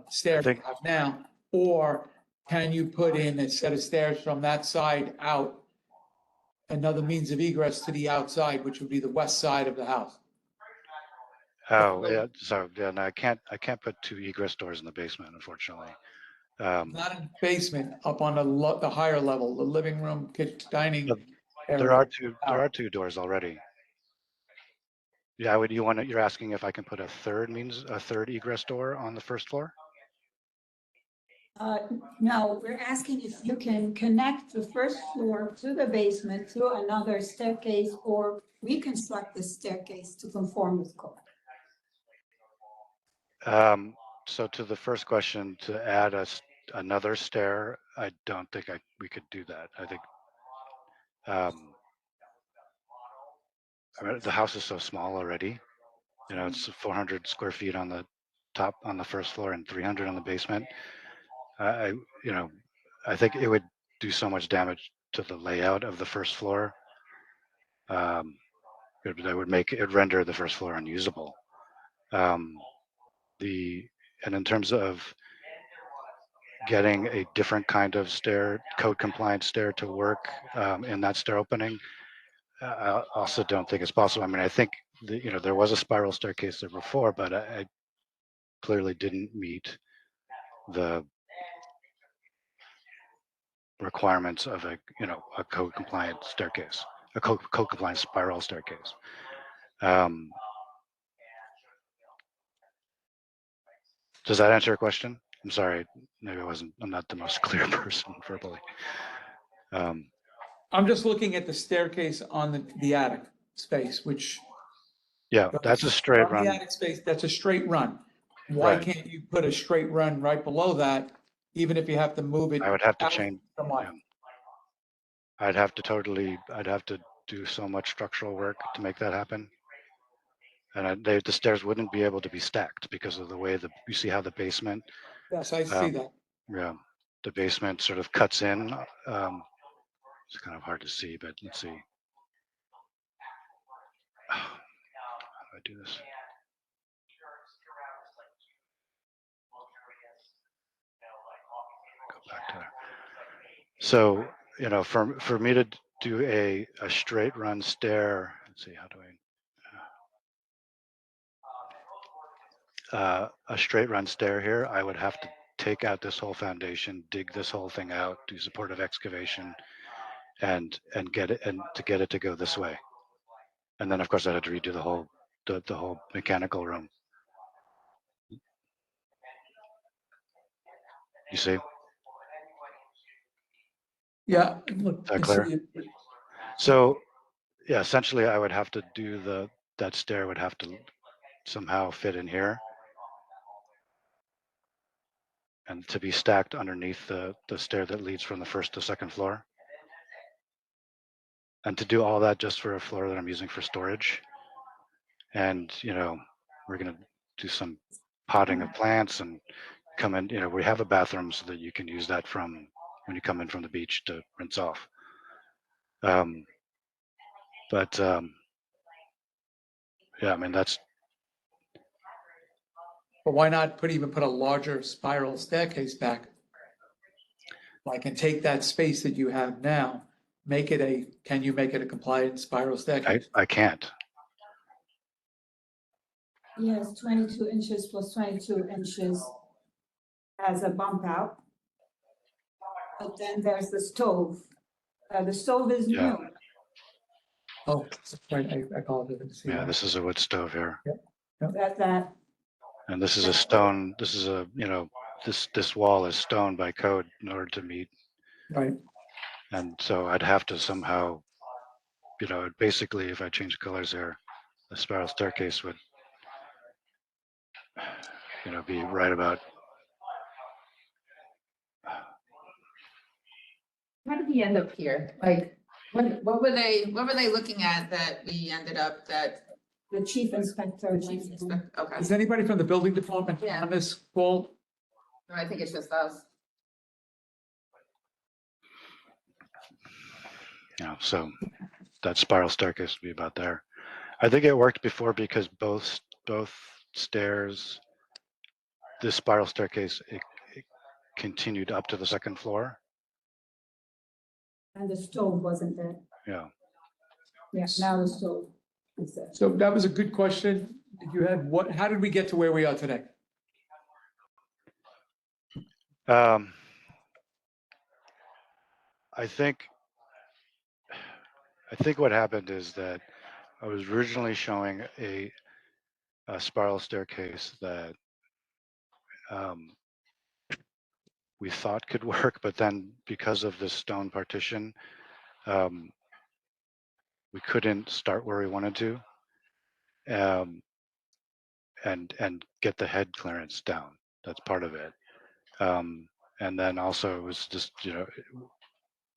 [SPEAKER 1] stairs you have now? Or can you put in a set of stairs from that side out, another means of egress to the outside, which would be the west side of the house?
[SPEAKER 15] Oh, yeah. So yeah, no, I can't put two egress doors in the basement, unfortunately.
[SPEAKER 1] Not in the basement, up on the higher level, the living room, kitchen, dining area.
[SPEAKER 15] There are two doors already. Yeah, you're asking if I can put a third egress door on the first floor?
[SPEAKER 6] No, we're asking if you can connect the first floor to the basement through another staircase or reconstruct the staircase to conform with code.
[SPEAKER 15] So to the first question, to add another stair, I don't think we could do that. I think I mean, the house is so small already. It's 400 square feet on the top, on the first floor, and 300 on the basement. I think it would do so much damage to the layout of the first floor. It would render the first floor unusable. And in terms of getting a different kind of stair, code compliant stair to work in that stair opening, I also don't think it's possible. I mean, I think there was a spiral staircase there before, but I clearly didn't meet the requirements of a code compliant staircase, a code compliant spiral staircase. Does that answer your question? I'm sorry, maybe I'm not the most clear person verbally.
[SPEAKER 1] I'm just looking at the staircase on the attic space, which.
[SPEAKER 15] Yeah, that's a straight
[SPEAKER 1] On the
[SPEAKER 15] run.
[SPEAKER 1] attic space, that's a straight run. Why
[SPEAKER 15] Right.
[SPEAKER 1] can't you put a straight run right below that, even if you have to move it?
[SPEAKER 15] I would have to
[SPEAKER 1] out
[SPEAKER 15] change.
[SPEAKER 1] somewhat?
[SPEAKER 15] I'd have to do so much structural work to make that happen. And the stairs wouldn't be able to be stacked because of the way you see how the basement.
[SPEAKER 1] Yes, I see that.
[SPEAKER 15] Yeah, the basement sort of cuts in. It's kind of hard to see, but let's see. How do I do this? Go back to there. So, for me to do a straight run stair, let's see, how do I? a straight run stair here, I would have to take out this whole foundation, dig this whole thing out, do supportive excavation, and get it, and to get it to go this way. And then of course I had to redo the whole mechanical room. You see?
[SPEAKER 1] Yeah, look.
[SPEAKER 15] Is that
[SPEAKER 1] I
[SPEAKER 15] clear?
[SPEAKER 1] see it.
[SPEAKER 15] So yeah, essentially I would have to do that stair would have to somehow fit in here and to be stacked underneath the stair that leads from the first to second floor. And to do all that just for a floor that I'm using for storage. And, you know, we're going to do some potting of plants and come in, you know, we have a bathroom so that you can use that from when you come in from the beach to rinse off. Yeah, I mean, that's,
[SPEAKER 1] But why not even put a larger spiral staircase back? Like, and take that space that you have now, can you make it a compliant spiral staircase?
[SPEAKER 15] I can't.
[SPEAKER 6] Yes, 22 inches plus 22 inches as a bump out. But then there's the stove. The stove is
[SPEAKER 15] Yeah.
[SPEAKER 6] new.
[SPEAKER 1] Oh, right, I apologize. I didn't see
[SPEAKER 15] Yeah,
[SPEAKER 1] that.
[SPEAKER 15] this is a wood stove here.
[SPEAKER 6] That
[SPEAKER 15] And this is a stone, this is a, you know, this wall is stone by code in order to meet.
[SPEAKER 1] Right.
[SPEAKER 15] And so I'd have to somehow, you know, basically if I change colors here, the spiral staircase would, you know, be right about.
[SPEAKER 5] How did we end up here? Like, what were they looking at that we ended up that?
[SPEAKER 6] the chief inspector.
[SPEAKER 5] Okay,
[SPEAKER 1] Is anybody from the building department
[SPEAKER 5] Yeah.
[SPEAKER 1] on this call?
[SPEAKER 5] no, I think it's just us.
[SPEAKER 15] You know, so that spiral staircase would be about there. I think it worked before because both stairs, this spiral staircase, it continued up to the second floor.
[SPEAKER 6] And the stove wasn't there.
[SPEAKER 15] Yeah.
[SPEAKER 6] Yeah, now the stove is there.
[SPEAKER 1] So that was a good question. You had how did we get to where we are today?
[SPEAKER 15] I think what happened is that I was originally showing a spiral staircase that we thought could work, but then because of this stone partition, we couldn't start where we wanted to, and get the head clearance down. That's part of it. And then also it was just, you know,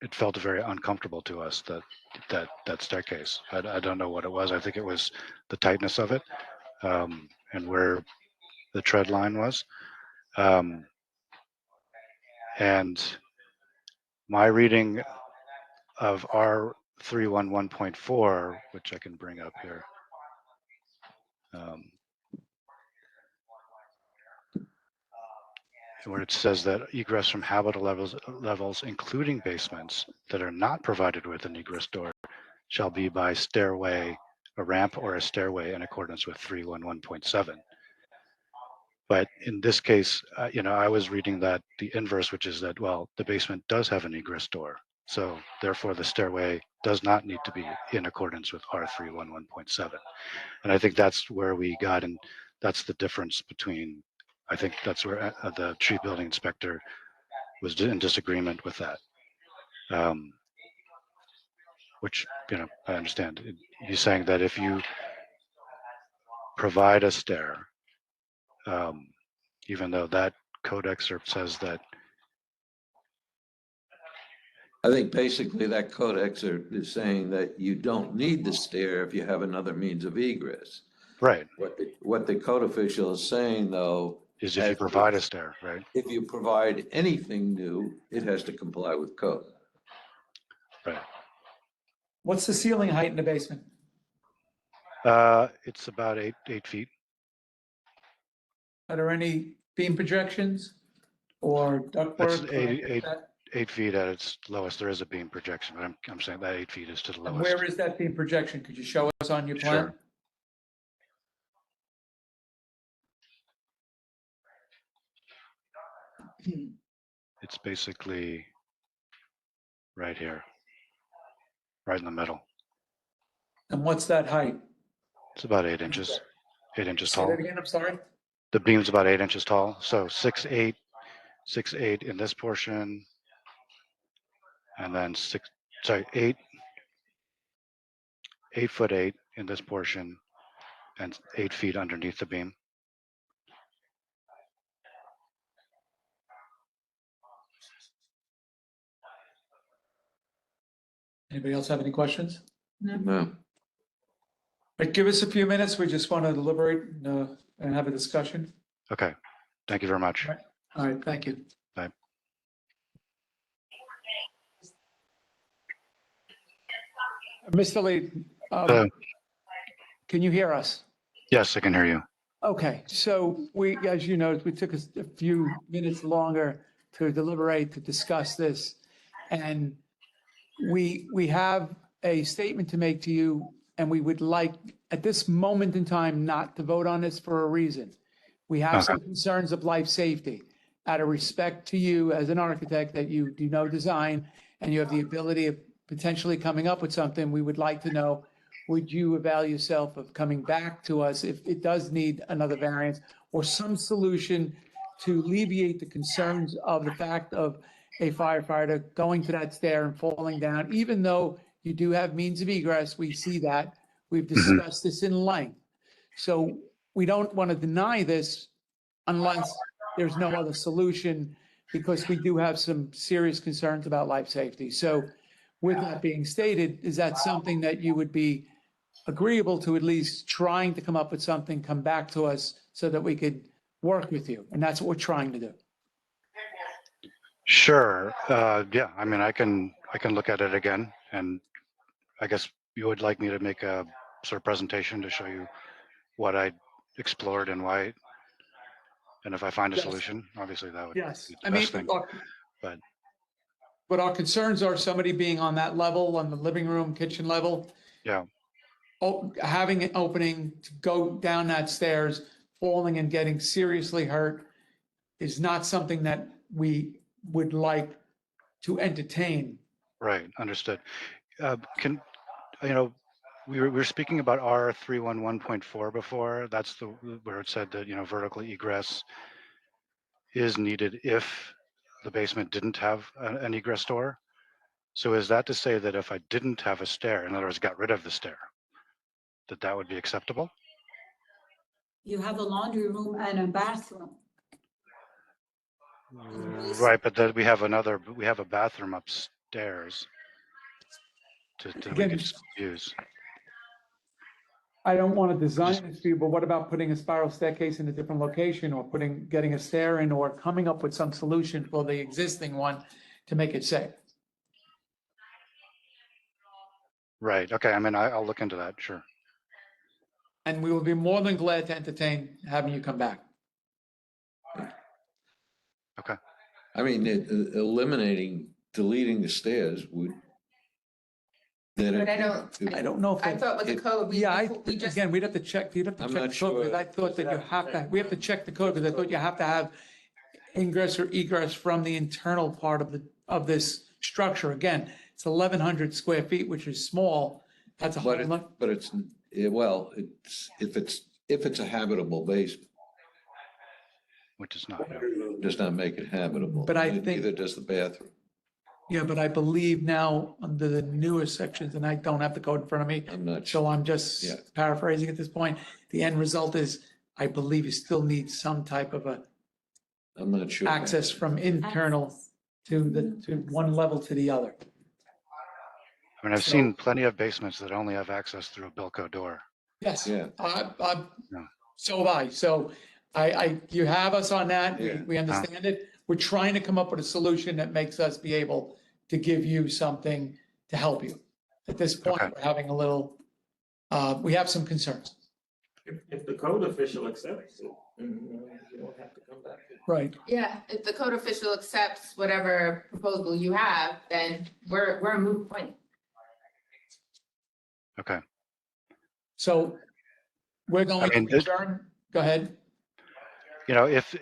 [SPEAKER 15] it felt very uncomfortable to us, that staircase. I don't know what it was. I think it was the tightness of it, and where the tread line was. And my reading of R311.4, which I can bring up here, where it says that egress from habitable levels, including basements that are not provided with an egress door, shall be by stairway, a ramp, or a stairway in accordance with 311.7. But in this case, you know, I was reading that the inverse, which is that, well, the basement does have an egress door. So therefore the stairway does not need to be in accordance with R311.7. And I think that's where we got, and that's the difference between, I think that's where the tree building inspector was in disagreement with that. Which, you know, I understand. He's saying that if you provide a stair, even though that code excerpt says that.
[SPEAKER 2] I think basically that code excerpt is saying that you don't need the stair if you have another means of egress.
[SPEAKER 15] Right.
[SPEAKER 2] What the code official is saying, though,
[SPEAKER 15] is if you provide a stair, right?
[SPEAKER 2] If you provide anything new, it has to comply with code.
[SPEAKER 15] Right.
[SPEAKER 1] What's the ceiling height in the basement?
[SPEAKER 15] It's about 8 feet.
[SPEAKER 1] Are there any beam projections or
[SPEAKER 15] That's
[SPEAKER 1] ductwork?
[SPEAKER 15] 8 feet at its lowest. There is a beam projection, but I'm saying that 8 feet is to the
[SPEAKER 1] And
[SPEAKER 15] lowest.
[SPEAKER 1] where is that beam projection? Could you show us on your plan?
[SPEAKER 15] Sure. It's basically right here, right in the middle.
[SPEAKER 1] And what's that height?
[SPEAKER 15] It's about 8 inches, 8 inches
[SPEAKER 1] Say
[SPEAKER 15] tall.
[SPEAKER 1] that again, I'm sorry?
[SPEAKER 15] The beam's about 8 inches tall, so 6'8", 6'8" in this portion, and then 8'8" in this portion, and 8 feet underneath the beam.
[SPEAKER 1] Anybody else have any questions?
[SPEAKER 2] No.
[SPEAKER 1] But give us a few minutes. We just want to deliberate and have a discussion.
[SPEAKER 15] Okay, thank you very much.
[SPEAKER 1] All right, thank you.
[SPEAKER 15] Bye.
[SPEAKER 1] Mr. Lee,
[SPEAKER 15] Hello.
[SPEAKER 1] can you hear us?
[SPEAKER 15] Yes, I can hear you.
[SPEAKER 1] Okay, so we, as you know, we took us a few minutes longer to deliberate, to discuss this. And we have a statement to make to you, and we would like, at this moment in time, not to vote on this for a reason. We have some concerns of life safety. Out of respect to you as an architect, that you do know design, and you have the ability of potentially coming up with something, we would like to know, would you avail yourself of coming back to us if it does need another variance or some solution to alleviate the concerns of the fact of a firefighter going to that stair and falling down, even though you do have means of egress, we see that. We've discussed this in length. So we don't want to deny this unless there's no other solution, because we do have some serious concerns about life safety. So with that being stated, is that something that you would be agreeable to at least trying to come up with something, come back to us so that we could work with you? And that's what we're trying to do.
[SPEAKER 15] Sure. Yeah, I mean, I can look at it again, and I guess you would like me to make a sort of presentation to show you what I explored and why. And if I find a
[SPEAKER 1] Yes.
[SPEAKER 15] solution, obviously that would
[SPEAKER 1] Yes,
[SPEAKER 15] be
[SPEAKER 1] I
[SPEAKER 15] the
[SPEAKER 1] mean,
[SPEAKER 15] best thing. But
[SPEAKER 1] but our concerns are somebody being on that level, on the living room, kitchen level,
[SPEAKER 15] yeah,
[SPEAKER 1] having an opening to go down that stairs, falling and getting seriously hurt is not something that we would like to entertain.
[SPEAKER 15] right, understood. Can, we were speaking about R311.4 before. That's the where it said that, vertical egress is needed if the basement didn't have an egress door. So is that to say that if I didn't have a stair, in other words, got rid of the stair, that would be acceptable?
[SPEAKER 6] You have a laundry room and a bathroom.
[SPEAKER 15] Right, but then we have a bathroom upstairs to we
[SPEAKER 1] Again,
[SPEAKER 15] could use.
[SPEAKER 1] I don't want to design this for you, but what about putting a spiral staircase in a different location, or getting a stair in, or coming up with some solution for the existing one to make it safe?
[SPEAKER 15] Right, okay, I mean, I'll look into that, sure.
[SPEAKER 1] And we will be more than glad to entertain having you come back.
[SPEAKER 15] Okay.
[SPEAKER 2] I mean, deleting the stairs would.
[SPEAKER 5] But
[SPEAKER 1] I don't know if
[SPEAKER 5] I thought with the code, we just.
[SPEAKER 1] again, we'd have to check, you'd have to
[SPEAKER 2] I'm
[SPEAKER 1] check
[SPEAKER 2] not
[SPEAKER 1] the code, because
[SPEAKER 2] sure.
[SPEAKER 1] I thought that we have to check the code, because I thought you have to have ingress or egress from the internal part of this structure. Again, it's 1,100 square feet, which is small. That's a whole lot.
[SPEAKER 2] But it's, if it's a habitable basement,
[SPEAKER 15] Which is not.
[SPEAKER 2] does not make it habitable.
[SPEAKER 1] But I think-
[SPEAKER 2] Neither does the bathroom.
[SPEAKER 1] Yeah, but I believe now under the newest sections, and I don't have the code in front of me,
[SPEAKER 2] I'm not
[SPEAKER 1] so
[SPEAKER 2] sure.
[SPEAKER 1] I'm just
[SPEAKER 2] Yeah.
[SPEAKER 1] paraphrasing at this point. The end result is, I believe you still need some type of a
[SPEAKER 2] I'm not sure. about
[SPEAKER 1] access
[SPEAKER 2] that.
[SPEAKER 1] from internal to one level to the other.
[SPEAKER 15] I mean, I've seen plenty of basements that only have access through a Bilco door.
[SPEAKER 1] Yes.
[SPEAKER 2] Yeah.
[SPEAKER 15] Yeah.
[SPEAKER 1] So have I. So you have us on that.
[SPEAKER 2] Yeah.
[SPEAKER 1] We understand it. We're trying to come up with a solution that makes us be able to give you something to help you. At this point,
[SPEAKER 15] Okay.
[SPEAKER 1] we're having a little, we have some concerns.
[SPEAKER 14] If the code official accepts it, then you don't have to come back.
[SPEAKER 1] Right.
[SPEAKER 5] Yeah, if the code official accepts whatever proposal you have, then we're a moot point.
[SPEAKER 15] Okay.
[SPEAKER 1] So we're going
[SPEAKER 15] mean,
[SPEAKER 1] to adjourn. Go ahead.
[SPEAKER 15] if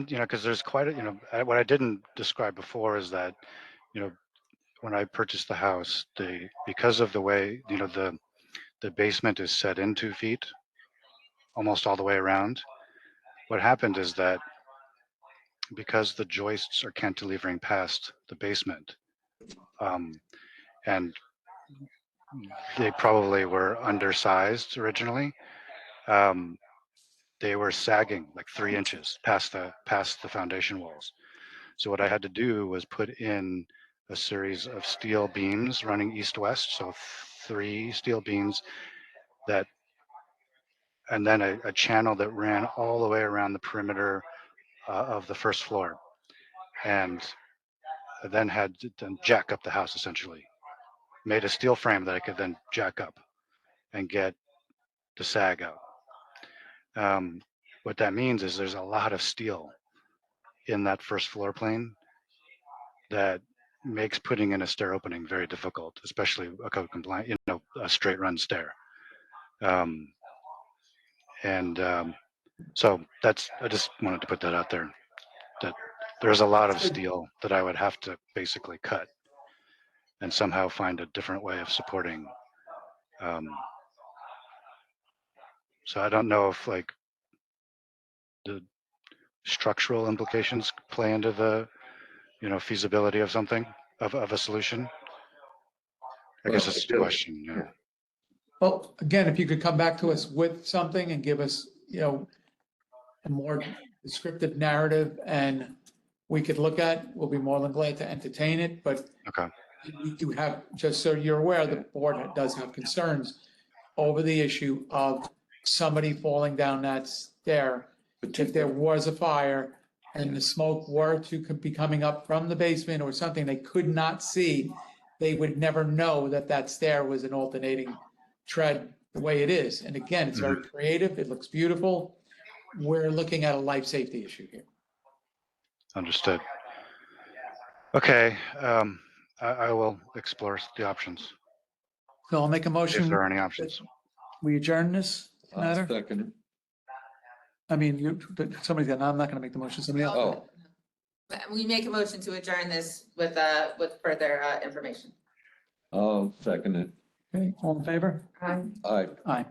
[SPEAKER 15] because there's quite a, what I didn't describe before is that, when I purchased the house, because of the way, the basement is set in 2 feet, almost all the way around. What happened is that because the joists are cantilevering past the basement, and they probably were undersized originally, they were sagging like 3 inches past the foundation walls. So what I had to do was put in a series of steel beams running east-west, so 3 steel beams and then a channel that ran all the way around the perimeter of the first floor, and then had to then jack up the house essentially. Made a steel frame that I could then jack up and get the sag out. What that means is there's a lot of steel in that first floor plane that makes putting in a stair opening very difficult, especially a code compliant, a straight run stair. So I just wanted to put that out there, that there's a lot of steel that I would have to basically cut and somehow find a different way of supporting. So I don't know if like the structural implications play into the, feasibility of something, of a solution. I guess that's the question. Yeah.
[SPEAKER 1] Well, again, if you could come back to us with something and give us, a more descriptive narrative and we could look at, we'll be more than glad to entertain it, but
[SPEAKER 15] Okay.
[SPEAKER 1] we do have, just so you're aware, the board does have concerns over the issue of somebody falling down that stair. If there was a fire and the smoke were to be coming up from the basement or something they could not see, they would never know that that stair was an alternating tread the way it is. And again, it's very creative. It looks beautiful. We're looking at a life safety issue here.
[SPEAKER 15] Understood. Okay. I will explore the options,
[SPEAKER 1] So I'll make a motion.
[SPEAKER 15] if there are any options.
[SPEAKER 1] We adjourn this matter?
[SPEAKER 2] Second.
[SPEAKER 1] I mean, somebody's got, I'm not gonna make the motion, somebody else.
[SPEAKER 2] Oh,
[SPEAKER 5] We make a motion to adjourn this with further information.
[SPEAKER 2] I'll second it.
[SPEAKER 1] Okay, all in favor?
[SPEAKER 2] Aye.
[SPEAKER 1] Aye.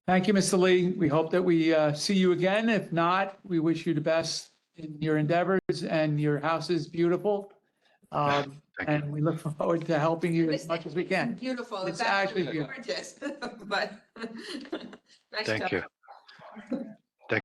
[SPEAKER 1] Thank you, Mr. Lee. We hope that we see you again. If not, we wish you the best in your endeavors, and your house is beautiful. And we look forward to helping you as much as we can.
[SPEAKER 5] Beautiful.
[SPEAKER 1] It's actually beautiful.
[SPEAKER 5] Gorgeous, but. Nice
[SPEAKER 15] Thank
[SPEAKER 5] job.
[SPEAKER 15] you.